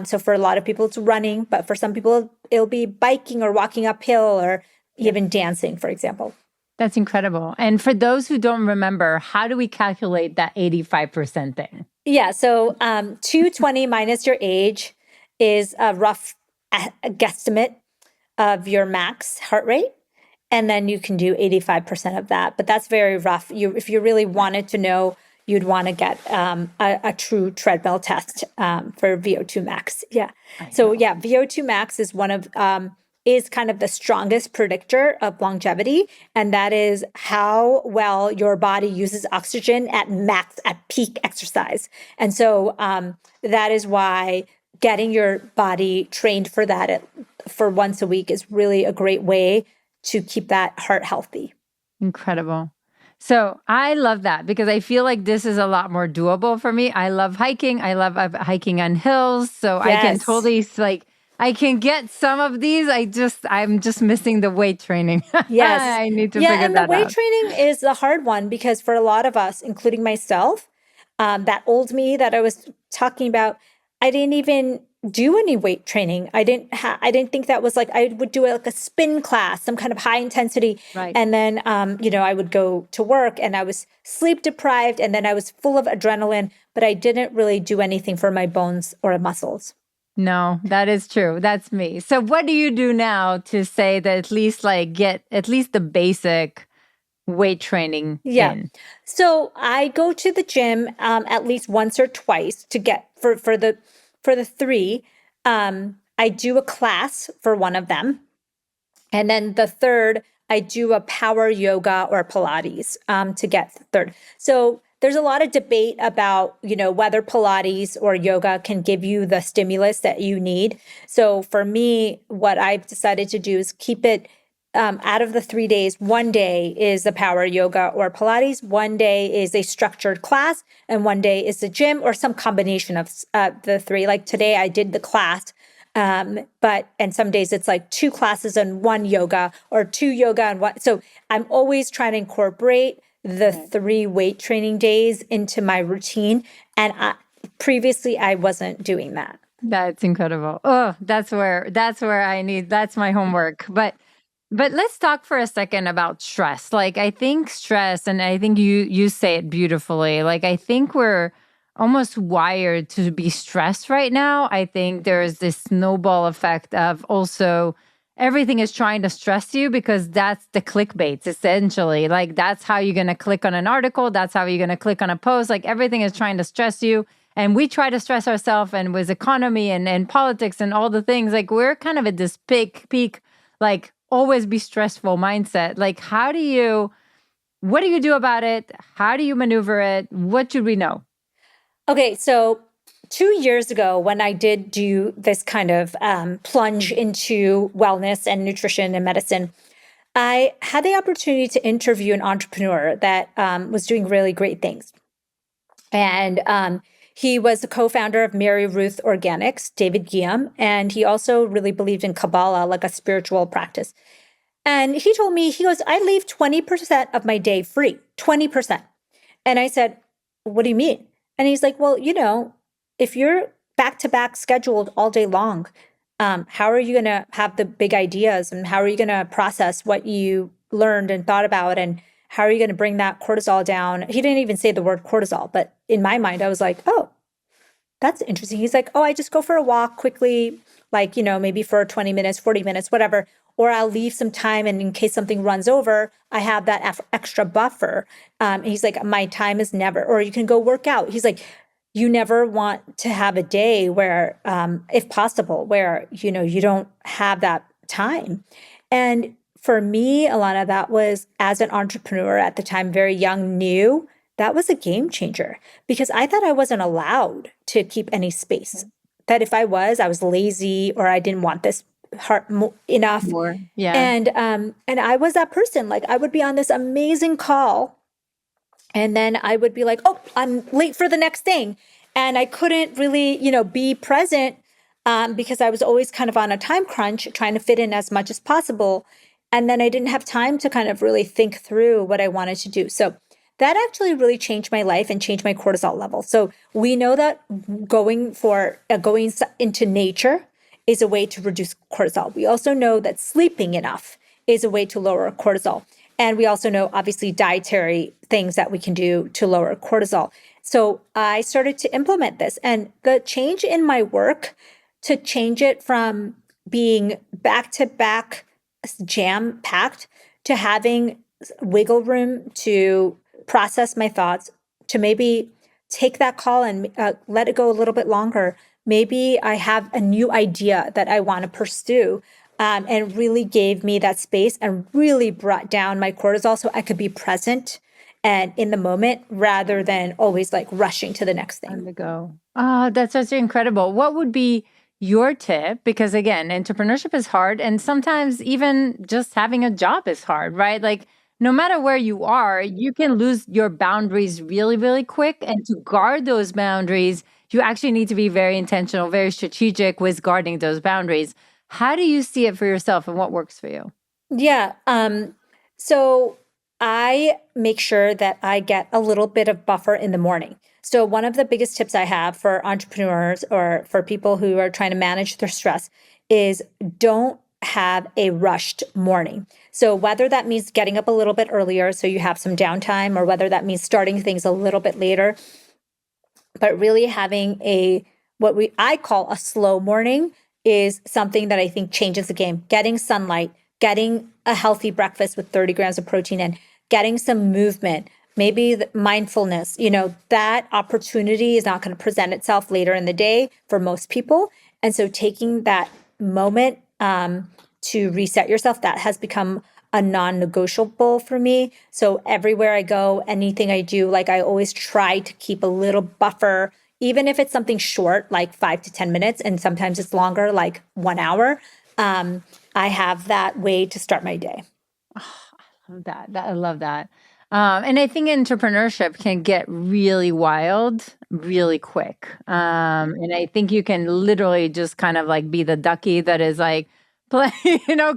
So for a lot of people, it's running, but for some people, it'll be biking or walking uphill or even dancing, for example. That's incredible. And for those who don't remember, how do we calculate that 85% thing? Yeah, so 220 minus your age is a rough guesstimate of your max heart rate. And then you can do 85% of that. But that's very rough. If you really wanted to know, you'd want to get a true treadmill test for VO2 max. Yeah. So yeah, VO2 max is is kind of the strongest predictor of longevity. And that is how well your body uses oxygen at peak exercise. And so that is why getting your body trained for that for once a week is really a great way to keep that heart healthy. Incredible. So I love that because I feel like this is a lot more doable for me. I love hiking. I love hiking on hills. So I can totally I can get some of these. I'm just missing the weight training. Yes. I need to figure that out. And the weight training is the hard one because for a lot of us, including myself, that old me that I was talking about, I didn't even do any weight training. I didn't think that was like, I would do like a spin class, some kind of high intensity. Right. And then, I would go to work and I was sleep deprived and then I was full of adrenaline, but I didn't really do anything for my bones or muscles. No, that is true. That's me. So what do you do now to say that at least like get at least the basic weight training Yeah. in? So I go to the gym at least once or twice to get for the three. I do a class for one of them, and then the third I do a power yoga or Pilates to get the third. So there's a lot of debate about whether Pilates or yoga can give you the stimulus that you need. So for me, what I've decided to do is keep it. Out of the 3 days, one day is the power yoga or Pilates, one day is a structured class, and one day is the gym or some combination of the three. Like today, I did the class, and some days it's like 2 classes and 1 yoga or 2 yoga and 1. So I'm always trying to incorporate the 3 weight training days into my routine. And previously, I wasn't doing that. That's incredible. Oh, that's where that's my homework. But let's talk for a second about stress. Like I think stress, and I think you say it beautifully. Like I think we're almost wired to be stressed right now. I think there's this snowball effect of also everything is trying to stress you because that's the clickbaits essentially. Like that's how you're going to click on an article, that's how you're going to click on a post. Like everything is trying to stress you. And we try to stress ourselves, and with economy and politics and all the things, like we're kind of at this peak, like always be stressful mindset. Like what do you do about it? How do you maneuver it? What should we know? Okay, so 2 years ago, when I did do this kind of plunge into wellness and nutrition and medicine, I had the opportunity to interview an entrepreneur that was doing really great things. And he was the co-founder of Mary Ruth Organics, David Guillaume, and he also really believed in Kabbalah, like a spiritual practice. And he told me, he goes, I leave 20% of my day free, 20%. And I said, what do you mean? And he's like, well, if you're back to back scheduled all day long, how are you going to have the big ideas, and how are you going to process what you learned and thought about, and how are you going to bring that cortisol down? He didn't even say the word cortisol, but in my mind, I was like, oh, that's interesting. He's like, oh, I just go for a walk quickly, like, maybe for 20 minutes, 40 minutes, whatever. Or I'll leave some time, and in case something runs over, I have that extra buffer. He's like, my time is never, or you can go work out. He's like, you never want to have a day where, if possible, where, you don't have that time. And for me, Ilana, that was, as an entrepreneur at the time, very young, new, that was a game changer, because I thought I wasn't allowed to keep any space. That if I was lazy, or I didn't want this enough. More. Yeah. And I was that person. Like I would be on this amazing call, and then I would be like, oh, I'm late for the next thing. And I couldn't really, be present because I was always kind of on a time crunch, trying to fit in as much as possible. And then I didn't have time to kind of really think through what I wanted to do. So that actually really changed my life and changed my cortisol level. So we know that going into nature is a way to reduce cortisol. We also know that sleeping enough is a way to lower cortisol. And we also know, obviously, dietary things that we can do to lower cortisol. So I started to implement this. And the change in my work, to change it from being back-to-back jam-packed to having wiggle room to process my thoughts, to maybe take that call and let it go a little bit longer. Maybe I have a new idea that I want to pursue, and really gave me that space and really brought down my cortisol so I could be present and in the moment rather than always like rushing to the next thing. On the go. Oh, that's such incredible. What would be your tip? Because again, entrepreneurship is hard, and sometimes even just having a job is hard, right? Like no matter where you are, you can lose your boundaries really, really quick. And to guard those boundaries, you actually need to be very intentional, very strategic with guarding those boundaries. How do you see it for yourself, and what works for you? Yeah. So I make sure that I get a little bit of buffer in the morning. So one of the biggest tips I have for entrepreneurs or for people who are trying to manage their stress is don't have a rushed morning. So whether that means getting up a little bit earlier so you have some downtime, or whether that means starting things a little bit later, but really having I call a slow morning is something that I think changes the game. Getting sunlight, getting a healthy breakfast with 30 grams of protein in, getting some movement, maybe mindfulness, that opportunity is not going to present itself later in the day for most people. And so taking that moment to reset yourself, that has become a non-negotiable for me. So everywhere I go, anything I do, like I always try to keep a little buffer, even if it's something short, like 5 to 10 minutes, and sometimes it's longer, like 1 hour. I have that way to start my day. I love that. I love that. And I think entrepreneurship can get really wild really quick. And I think you can literally just kind of like be the ducky that is like,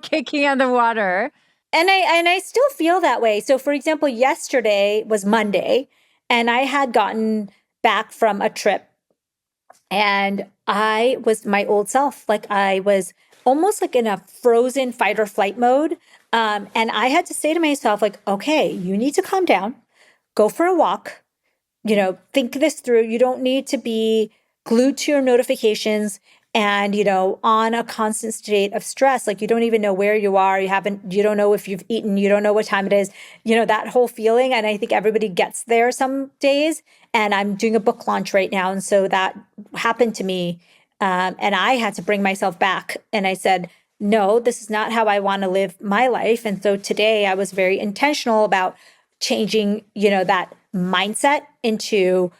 kicking on the water. And I still feel that way. So for example, yesterday was Monday, and I had gotten back from a trip, and I was my old self. Like I was almost like in a frozen fight or flight mode. And I had to say to myself, like, okay, you need to calm down, go for a walk, think this through. You don't need to be glued to your notifications and, on a constant state of stress. Like you don't even know where you are. You don't know if you've eaten, you don't know what time it is, that whole feeling. And I think everybody gets there some days. And I'm doing a book launch right now. And so that happened to me. And I had to bring myself back. And I said, no, this is not how I want to live my life. And so today I was very intentional about changing, that mindset into,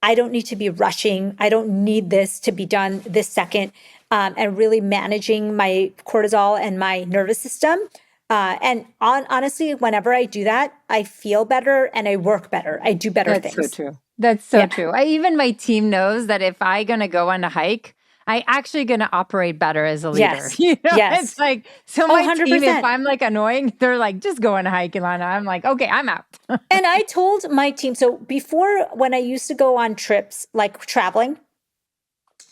I don't need to be rushing. I don't need this to be done this second, and really managing my cortisol and my nervous system. Honestly, whenever I do that, I feel better and I work better. I do better things. That's so true. That's so true. Even my team knows that if I'm going to go on a hike, I actually going to operate better as a leader. Yes. Yes. It's like, so my 100%. team, if I'm like annoying, they're like, just go on a hike, Ilana. I'm like, okay, I'm out. And I told my team, so before, when I used to go on trips, like traveling,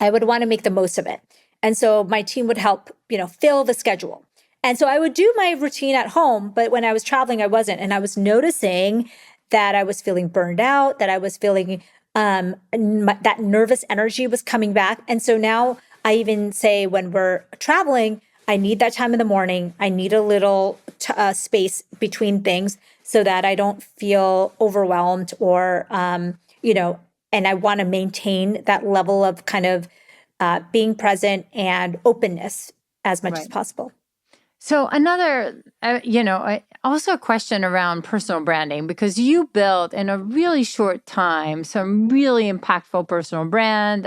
I would want to make the most of it. And so my team would help, fill the schedule. And so I would do my routine at home, but when I was traveling, I wasn't. And I was noticing that I was feeling burned out, that I was feeling that nervous energy was coming back. And so now I even say when we're traveling, I need that time in the morning. I need a little space between things so that I don't feel overwhelmed or, and I want to maintain that level of kind of being present and openness as much as possible. So another, also a question around personal branding, because you built in a really short time some really impactful personal brand.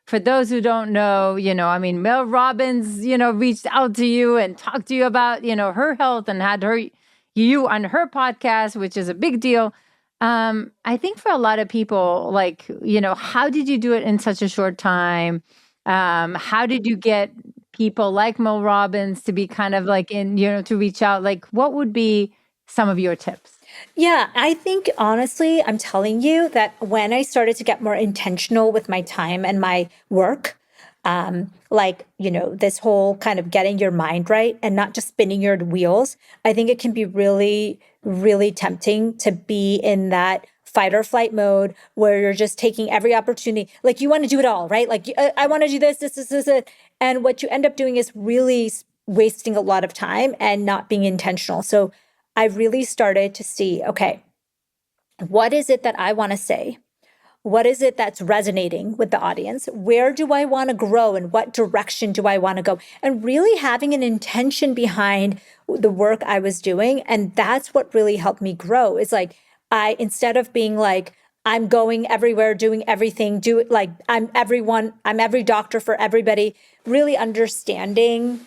For those who don't know, Mel Robbins, reached out to you and talked to you about, her health and had you on her podcast, which is a big deal. I think for a lot of people, like, how did you do it in such a short time? How did you get people like Mel Robbins to be kind of like to reach out? Like, what would be some of your tips? Yeah, I think honestly, I'm telling you that when I started to get more intentional with my time and my work, this whole kind of getting your mind right and not just spinning your wheels, I think it can be really, really tempting to be in that fight or flight mode where you're just taking every opportunity. Like you want to do it all, right? Like I want to do this. And what you end up doing is really wasting a lot of time and not being intentional. So I really started to see, okay, what is it that I want to say? What is it that's resonating with the audience? Where do I want to grow and what direction do I want to go? And really having an intention behind the work I was doing. And that's what really helped me grow. It's like, instead of being like, I'm going everywhere, doing everything, I'm every doctor for everybody, really understanding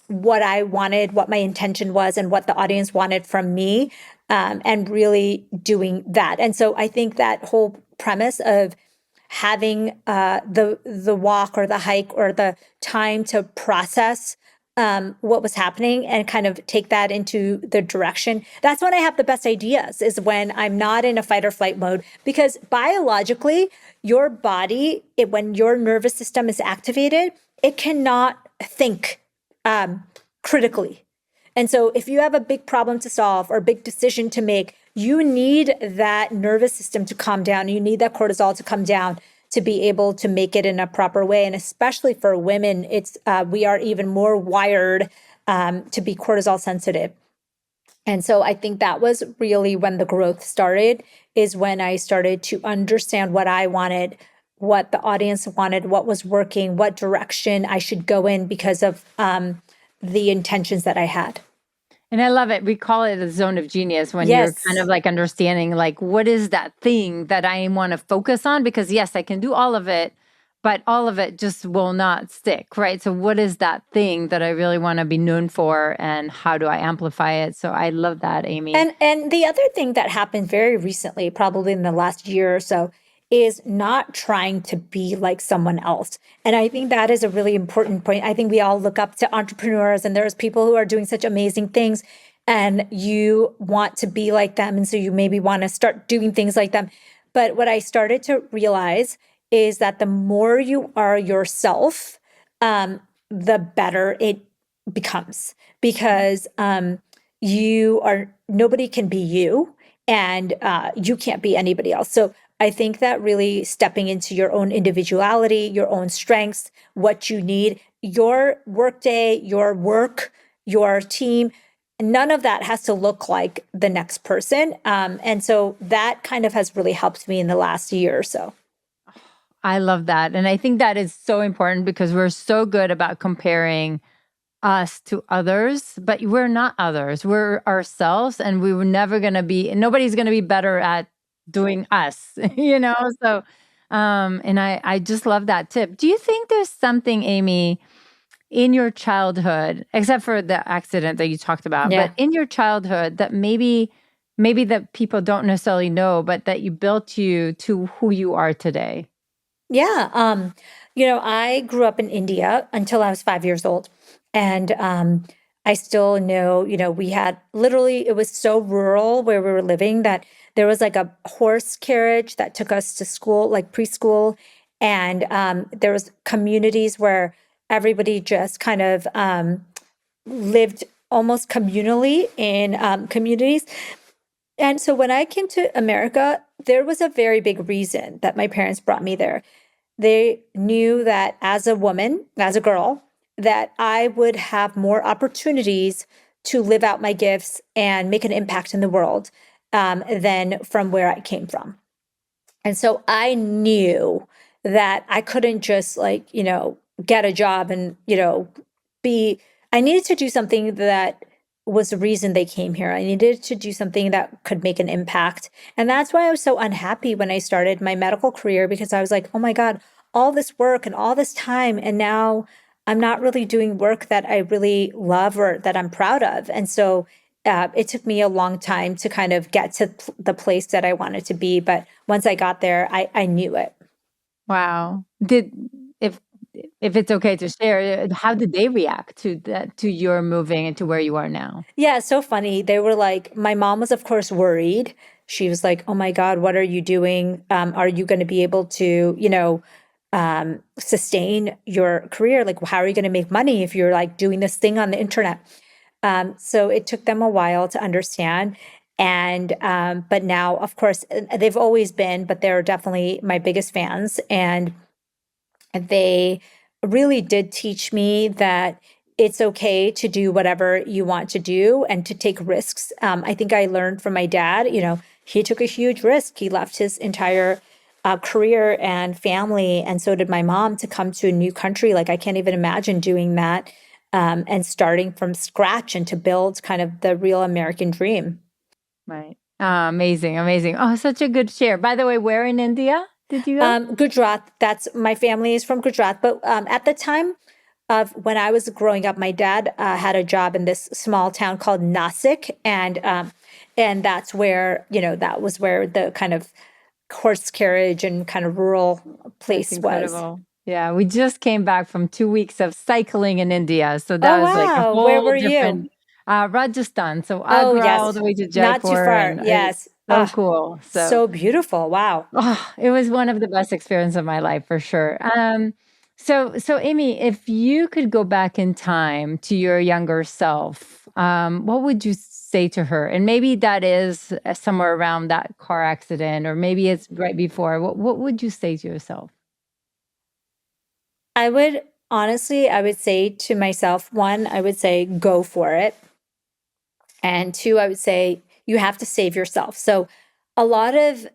what I wanted, what my intention was, and what the audience wanted from me, and really doing that. And so I think that whole premise of having the walk or the hike or the time to process what was happening and kind of take that into the direction. That's when I have the best ideas, is when I'm not in a fight or flight mode, because biologically, your body, when your nervous system is activated, it cannot think critically. And so if you have a big problem to solve or a big decision to make, you need that nervous system to calm down. You need that cortisol to come down to be able to make it in a proper way. And especially for women, we are even more wired to be cortisol sensitive. And so I think that was really when the growth started, is when I started to understand what I wanted, what the audience wanted, what was working, what direction I should go in because of the intentions that I had. And I love it. We call it a zone of genius when Yes. you're kind of like understanding, like, what is that thing that I want to focus on? Because yes, I can do all of it, but all of it just will not stick, right? So what is that thing that I really want to be known for, and how do I amplify it? So I love that, Amy. And the other thing that happened very recently, probably in the last year or so, is not trying to be like someone else. And I think that is a really important point. I think we all look up to entrepreneurs, and there's people who are doing such amazing things, and you want to be like them. And so you maybe want to start doing things like them. But what I started to realize is that the more you are yourself, the better it becomes, because nobody can be you, and you can't be anybody else. So I think that really stepping into your own individuality, your own strengths, what you need, your workday, your work, your team, none of that has to look like the next person. And so that kind of has really helped me in the last year or so. I love that. And I think that is so important, because we're so good about comparing us to others, but we're not others. We're ourselves, and we were never going to be, nobody's going to be better at doing us, So, and I just love that tip. Do you think there's something, Amy, in your childhood, except for the accident that you talked about, Yeah. but in your childhood that maybe that people don't necessarily know, but that you built you to who you are today? Yeah. I grew up in India until I was 5 years old. And I still know, we had literally, it was so rural where we were living that there was like a horse carriage that took us to school, like preschool. And there was communities where everybody just kind of lived almost communally in communities. And so when I came to America, there was a very big reason that my parents brought me there. They knew that as a woman, as a girl, that I would have more opportunities to live out my gifts and make an impact in the world than from where I came from. And so I knew that I couldn't just get a job and, I needed to do something that was the reason they came here. I needed to do something that could make an impact. And that's why I was so unhappy when I started my medical career, because I was like, oh my God, all this work and all this time, and now I'm not really doing work that I really love or that I'm proud of. And so it took me a long time to kind of get to the place that I wanted to be. But once I got there, I knew it. Wow. If it's okay to share, how did they react to that, to your moving and to where you are now? Yeah, it's so funny. They were like, my mom was, of course, worried. She was like, oh my God, what are you doing? Are you going to be able to, sustain your career? Like, how are you going to make money if you're like doing this thing on the internet? So it took them a while to understand. And, but now, of course, they've always been, but they're definitely my biggest fans. And they really did teach me that it's okay to do whatever you want to do and to take risks. I think I learned from my dad, he took a huge risk. He left his entire career and family, and so did my mom, to come to a new country. Like, I can't even imagine doing that and starting from scratch and to build kind of the real American dream. Right. Amazing. Amazing. Oh, such a good share. By the way, where in India did you go? Gujarat. That's my family is from Gujarat. But at the time of when I was growing up, my dad had a job in this small town called Nasik, and that's where that was where the kind of horse carriage and kind of rural place was. Yeah, we just came back from 2 weeks of cycling in India. So that Oh, was like a wow. Where whole were you? different Rajasthan. So Oh, Agra all yes. the way to Not too Jaipur, far. and it was Yes. so Ah, cool. So so beautiful. Wow. it was one of the best experiences of my life for sure. So Amy, if you could go back in time to your younger self, what would you say to her? And maybe that is somewhere around that car accident, or maybe it's right before. What would you say to yourself? I would say to myself, one, I would say go for it. And two, I would say you have to save yourself. So a lot of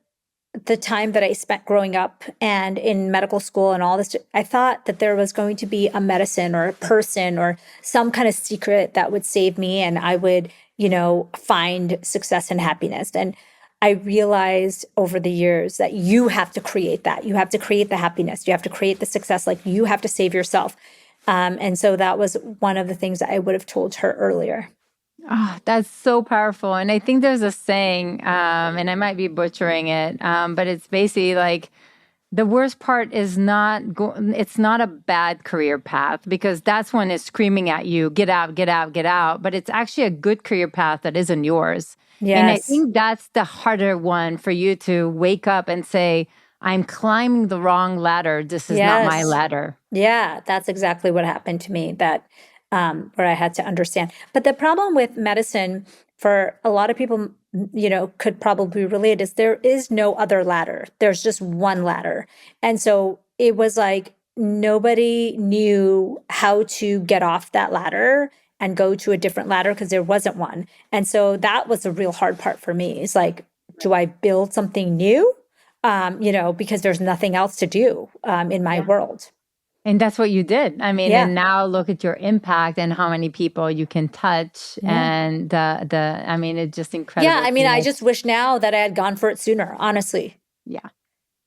the time that I spent growing up and in medical school and all this, I thought that there was going to be a medicine or a person or some kind of secret that would save me and I would, find success and happiness. And I realized over the years that you have to create that. You have to create the happiness. You have to create the success. Like you have to save yourself. And so that was one of the things that I would have told her earlier. Oh, that's so powerful. And I think there's a saying, and I might be butchering it, but it's basically like the worst part is it's not a bad career path because that's when it's screaming at you, get out, get out, get out. But it's actually a good career path that isn't yours. And I Yes. think that's the harder one for you to wake up and say, I'm climbing the wrong ladder. This is not my Yes. ladder. Yeah, that's exactly what happened to me, that where I had to understand. But the problem with medicine for a lot of people, could probably relate is there is no other ladder. There's just one ladder. And so it was like nobody knew how to get off that ladder and go to a different ladder because there wasn't one. And so that was the real hard part for me. It's like, do I build something new? Because there's nothing else to do in my Yeah. world. And that's what you did. I mean, Yeah. and now look at your impact and how many people you can touch. Yeah. And I mean, it's just Yeah. incredible I to mean, I me. just wish now that I had gone for it sooner, honestly. Yeah,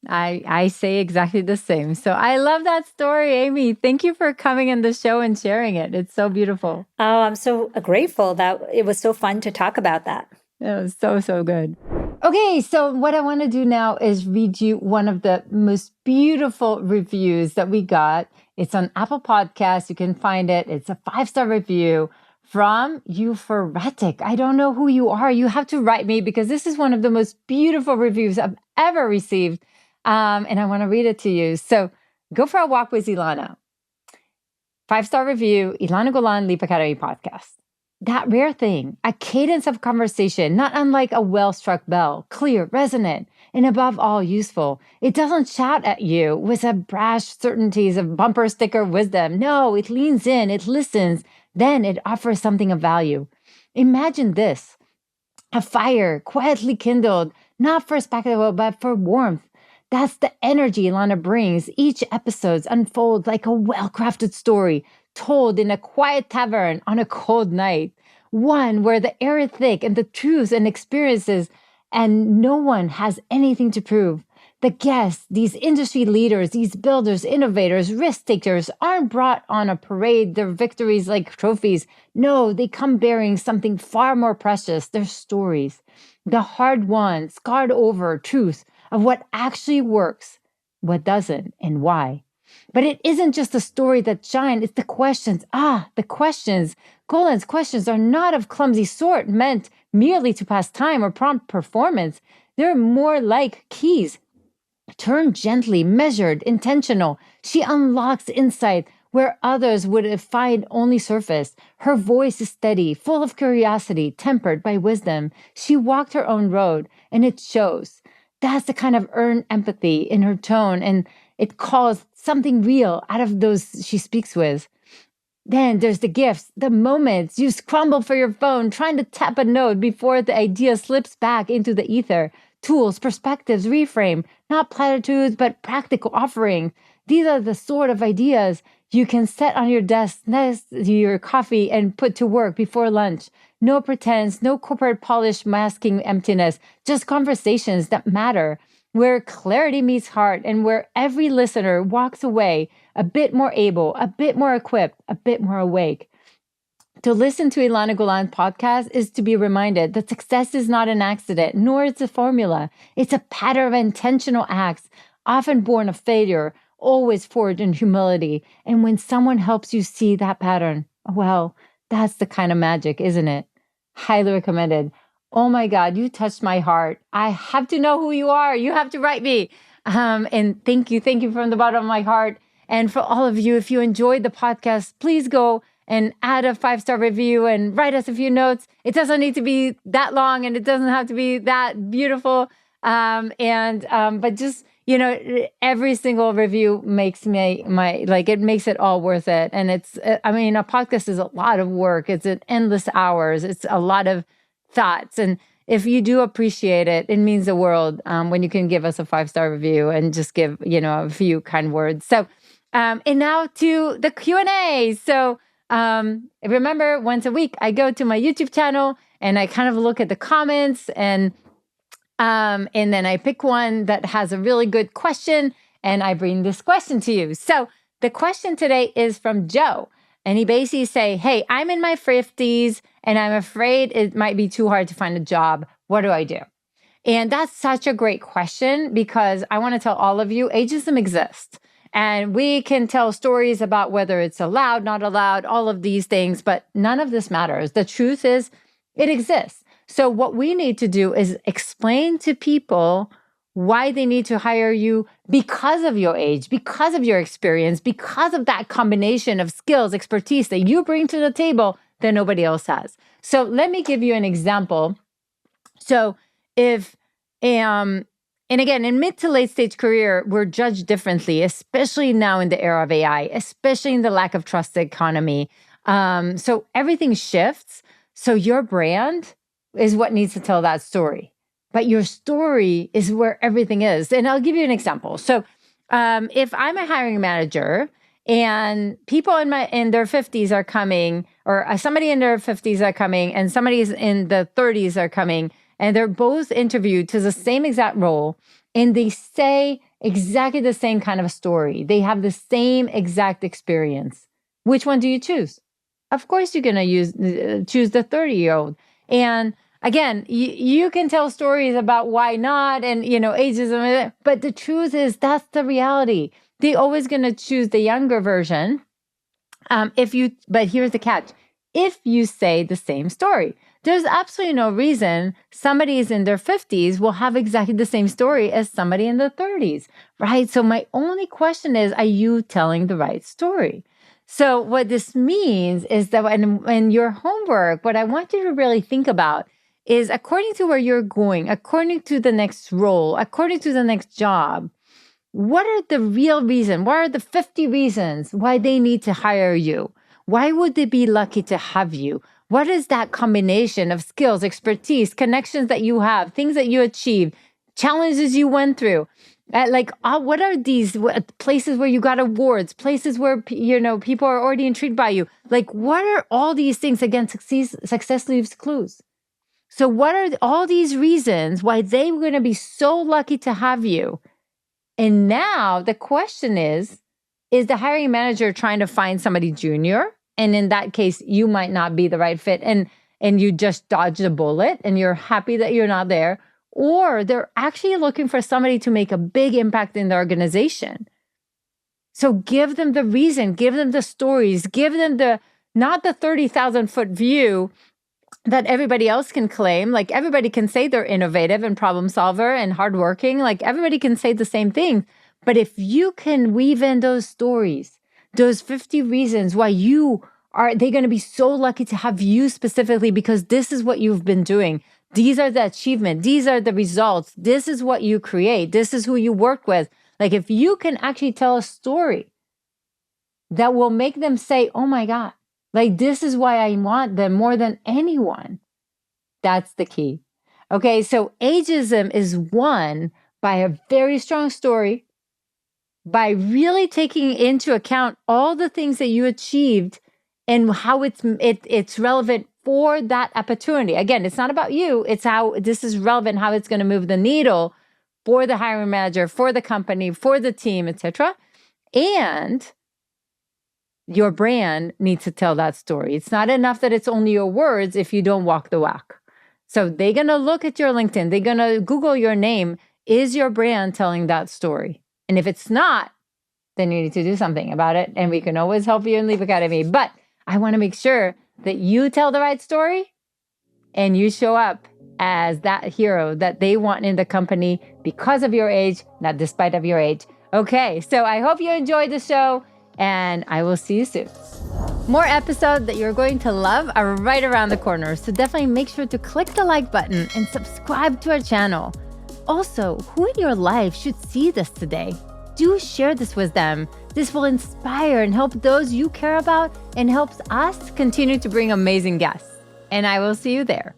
I say exactly the same. So I love that story, Amy. Thank you for coming on the show and sharing it. It's so beautiful. Oh, I'm so grateful that it was so fun to talk about that. It was so, so good. Okay, so what I want to do now is read you one of the most beautiful reviews that we got. It's on Apple Podcasts. You can find it. It's a 5-star review from Euphoric. I don't know who you are. You have to write me because this is one of the most beautiful reviews I've ever received. And I want to read it to you. So go for a walk with Ilana. 5-star review, Ilana Golan, Leap Academy podcast. That rare thing, a cadence of conversation, not unlike a well-struck bell, clear, resonant, and above all, useful. It doesn't shout at you with a brash certainties of bumper sticker wisdom. No, it leans in, it listens, then it offers something of value. Imagine this, a fire quietly kindled, not for spectacle, but for warmth. That's the energy Ilana brings. Each episode unfolds like a well-crafted story told in a quiet tavern on a cold night. One where the air is thick and the truths and experiences, and no one has anything to prove. The guests, these industry leaders, these builders, innovators, risk takers, aren't brought on a parade, their victories like trophies. No, they come bearing something far more precious, their stories. The hard-won, scarred over truth of what actually works, what doesn't, and why. But it isn't just the story that shines, it's the questions. The questions. Golan's questions are not of clumsy sort meant merely to pass time or prompt performance. They're more like keys. Turned gently, measured, intentional. She unlocks insight where others would find only surface. Her voice is steady, full of curiosity, tempered by wisdom. She walked her own road, and it shows. That's the kind of earned empathy in her tone, and it calls something real out of those she speaks with. Then there's the gifts, the moments you scramble for your phone, trying to tap a note before the idea slips back into the ether. Tools, perspectives, reframe, not platitudes, but practical offerings. These are the sort of ideas you can set on your desk next to your coffee and put to work before lunch. No pretense, no corporate polish masking emptiness, just conversations that matter, where clarity meets heart and where every listener walks away a bit more able, a bit more equipped, a bit more awake. To listen to Ilana Golan's podcast is to be reminded that success is not an accident, nor is it a formula. It's a pattern of intentional acts, often born of failure, always forward in humility. And when someone helps you see that pattern, well, that's the kind of magic, isn't it? Highly recommended. Oh my God, you touched my heart. I have to know who you are. You have to write me. And thank you from the bottom of my heart. And for all of you, if you enjoyed the podcast, please go and add a 5-star review and write us a few notes. It doesn't need to be that long and it doesn't have to be that beautiful. But just, every single review makes it makes it all worth it. And a podcast is a lot of work. It's an endless hours. It's a lot of thoughts. And if you do appreciate it, it means the world when you can give us a 5-star review and just give, a few kind words. So, and now to the Q&A. So remember, once a week, I go to my YouTube channel and I kind of look at the comments and then I pick one that has a really good question and I bring this question to you. So the question today is from Joe. And he basically say, hey, I'm in my 50s and I'm afraid it might be too hard to find a job. What do I do? And that's such a great question because I want to tell all of you, ageism exists. And we can tell stories about whether it's allowed, not allowed, all of these things, but none of this matters. The truth is it exists. So what we need to do is explain to people why they need to hire you because of your age, because of your experience, because of that combination of skills, expertise that you bring to the table that nobody else has. So let me give you an example. So if, and again, in mid to late stage career, we're judged differently, especially now in the era of AI, especially in the lack of trust economy. So everything shifts. So your brand is what needs to tell that story. But your story is where everything is. And I'll give you an example. So if I'm a hiring manager and people in their 50s are coming, or somebody in their 50s are coming and somebody in the 30s are coming, and they're both interviewed to the same exact role, and they say exactly the same kind of story. They have the same exact experience. Which one do you choose? Of course, you're going to choose the 30-year-old. And again, you can tell stories about why not and, ageism, but the truth is that's the reality. They're always going to choose the younger version. But here's the catch. If you say the same story, there's absolutely no reason somebody is in their 50s will have exactly the same story as somebody in their 30s, right? So my only question is, are you telling the right story? So what this means is that in your homework, what I want you to really think about is according to where you're going, according to the next role, according to the next job, what are the real reasons? What are the 50 reasons why they need to hire you? Why would they be lucky to have you? What is that combination of skills, expertise, connections that you have, things that you achieved, challenges you went through? What are these places where you got awards, places where, people are already intrigued by you? What are all these things? Again, success leaves clues. So what are all these reasons why they were going to be so lucky to have you? And now the question is the hiring manager trying to find somebody junior? And in that case, you might not be the right fit and you just dodged a bullet and you're happy that you're not there. Or they're actually looking for somebody to make a big impact in the organization. So give them the reason, give them the stories, give them not the 30,000 foot view that everybody else can claim. Everybody can say they're innovative and problem solver and hardworking. Everybody can say the same thing. But if you can weave in those stories, those 50 reasons why they're going to be so lucky to have you specifically because this is what you've been doing. These are the achievements. These are the results. This is what you create. This is who you work with. If you can actually tell a story that will make them say, oh my God, this is why I want them more than anyone. That's the key. Okay, so ageism is won by a very strong story, by really taking into account all the things that you achieved and how it's relevant for that opportunity. Again, it's not about you. It's how this is relevant, how it's going to move the needle for the hiring manager, for the company, for the team, etc. And your brand needs to tell that story. It's not enough that it's only your words if you don't walk the walk. So they're going to look at your LinkedIn. They're going to Google your name. Is your brand telling that story? And if it's not, then you need to do something about it. And we can always help you in Leap Academy. But I want to make sure that you tell the right story and you show up as that hero that they want in the company because of your age, not despite of your age. Okay, so I hope you enjoyed the show, and I will see you soon. More episodes that you're going to love are right around the corner, so definitely make sure to click the like button and subscribe to our channel. Also, who in your life should see this today? Do share this with them. This will inspire and help those you care about and helps us continue to bring amazing guests. And I will see you there.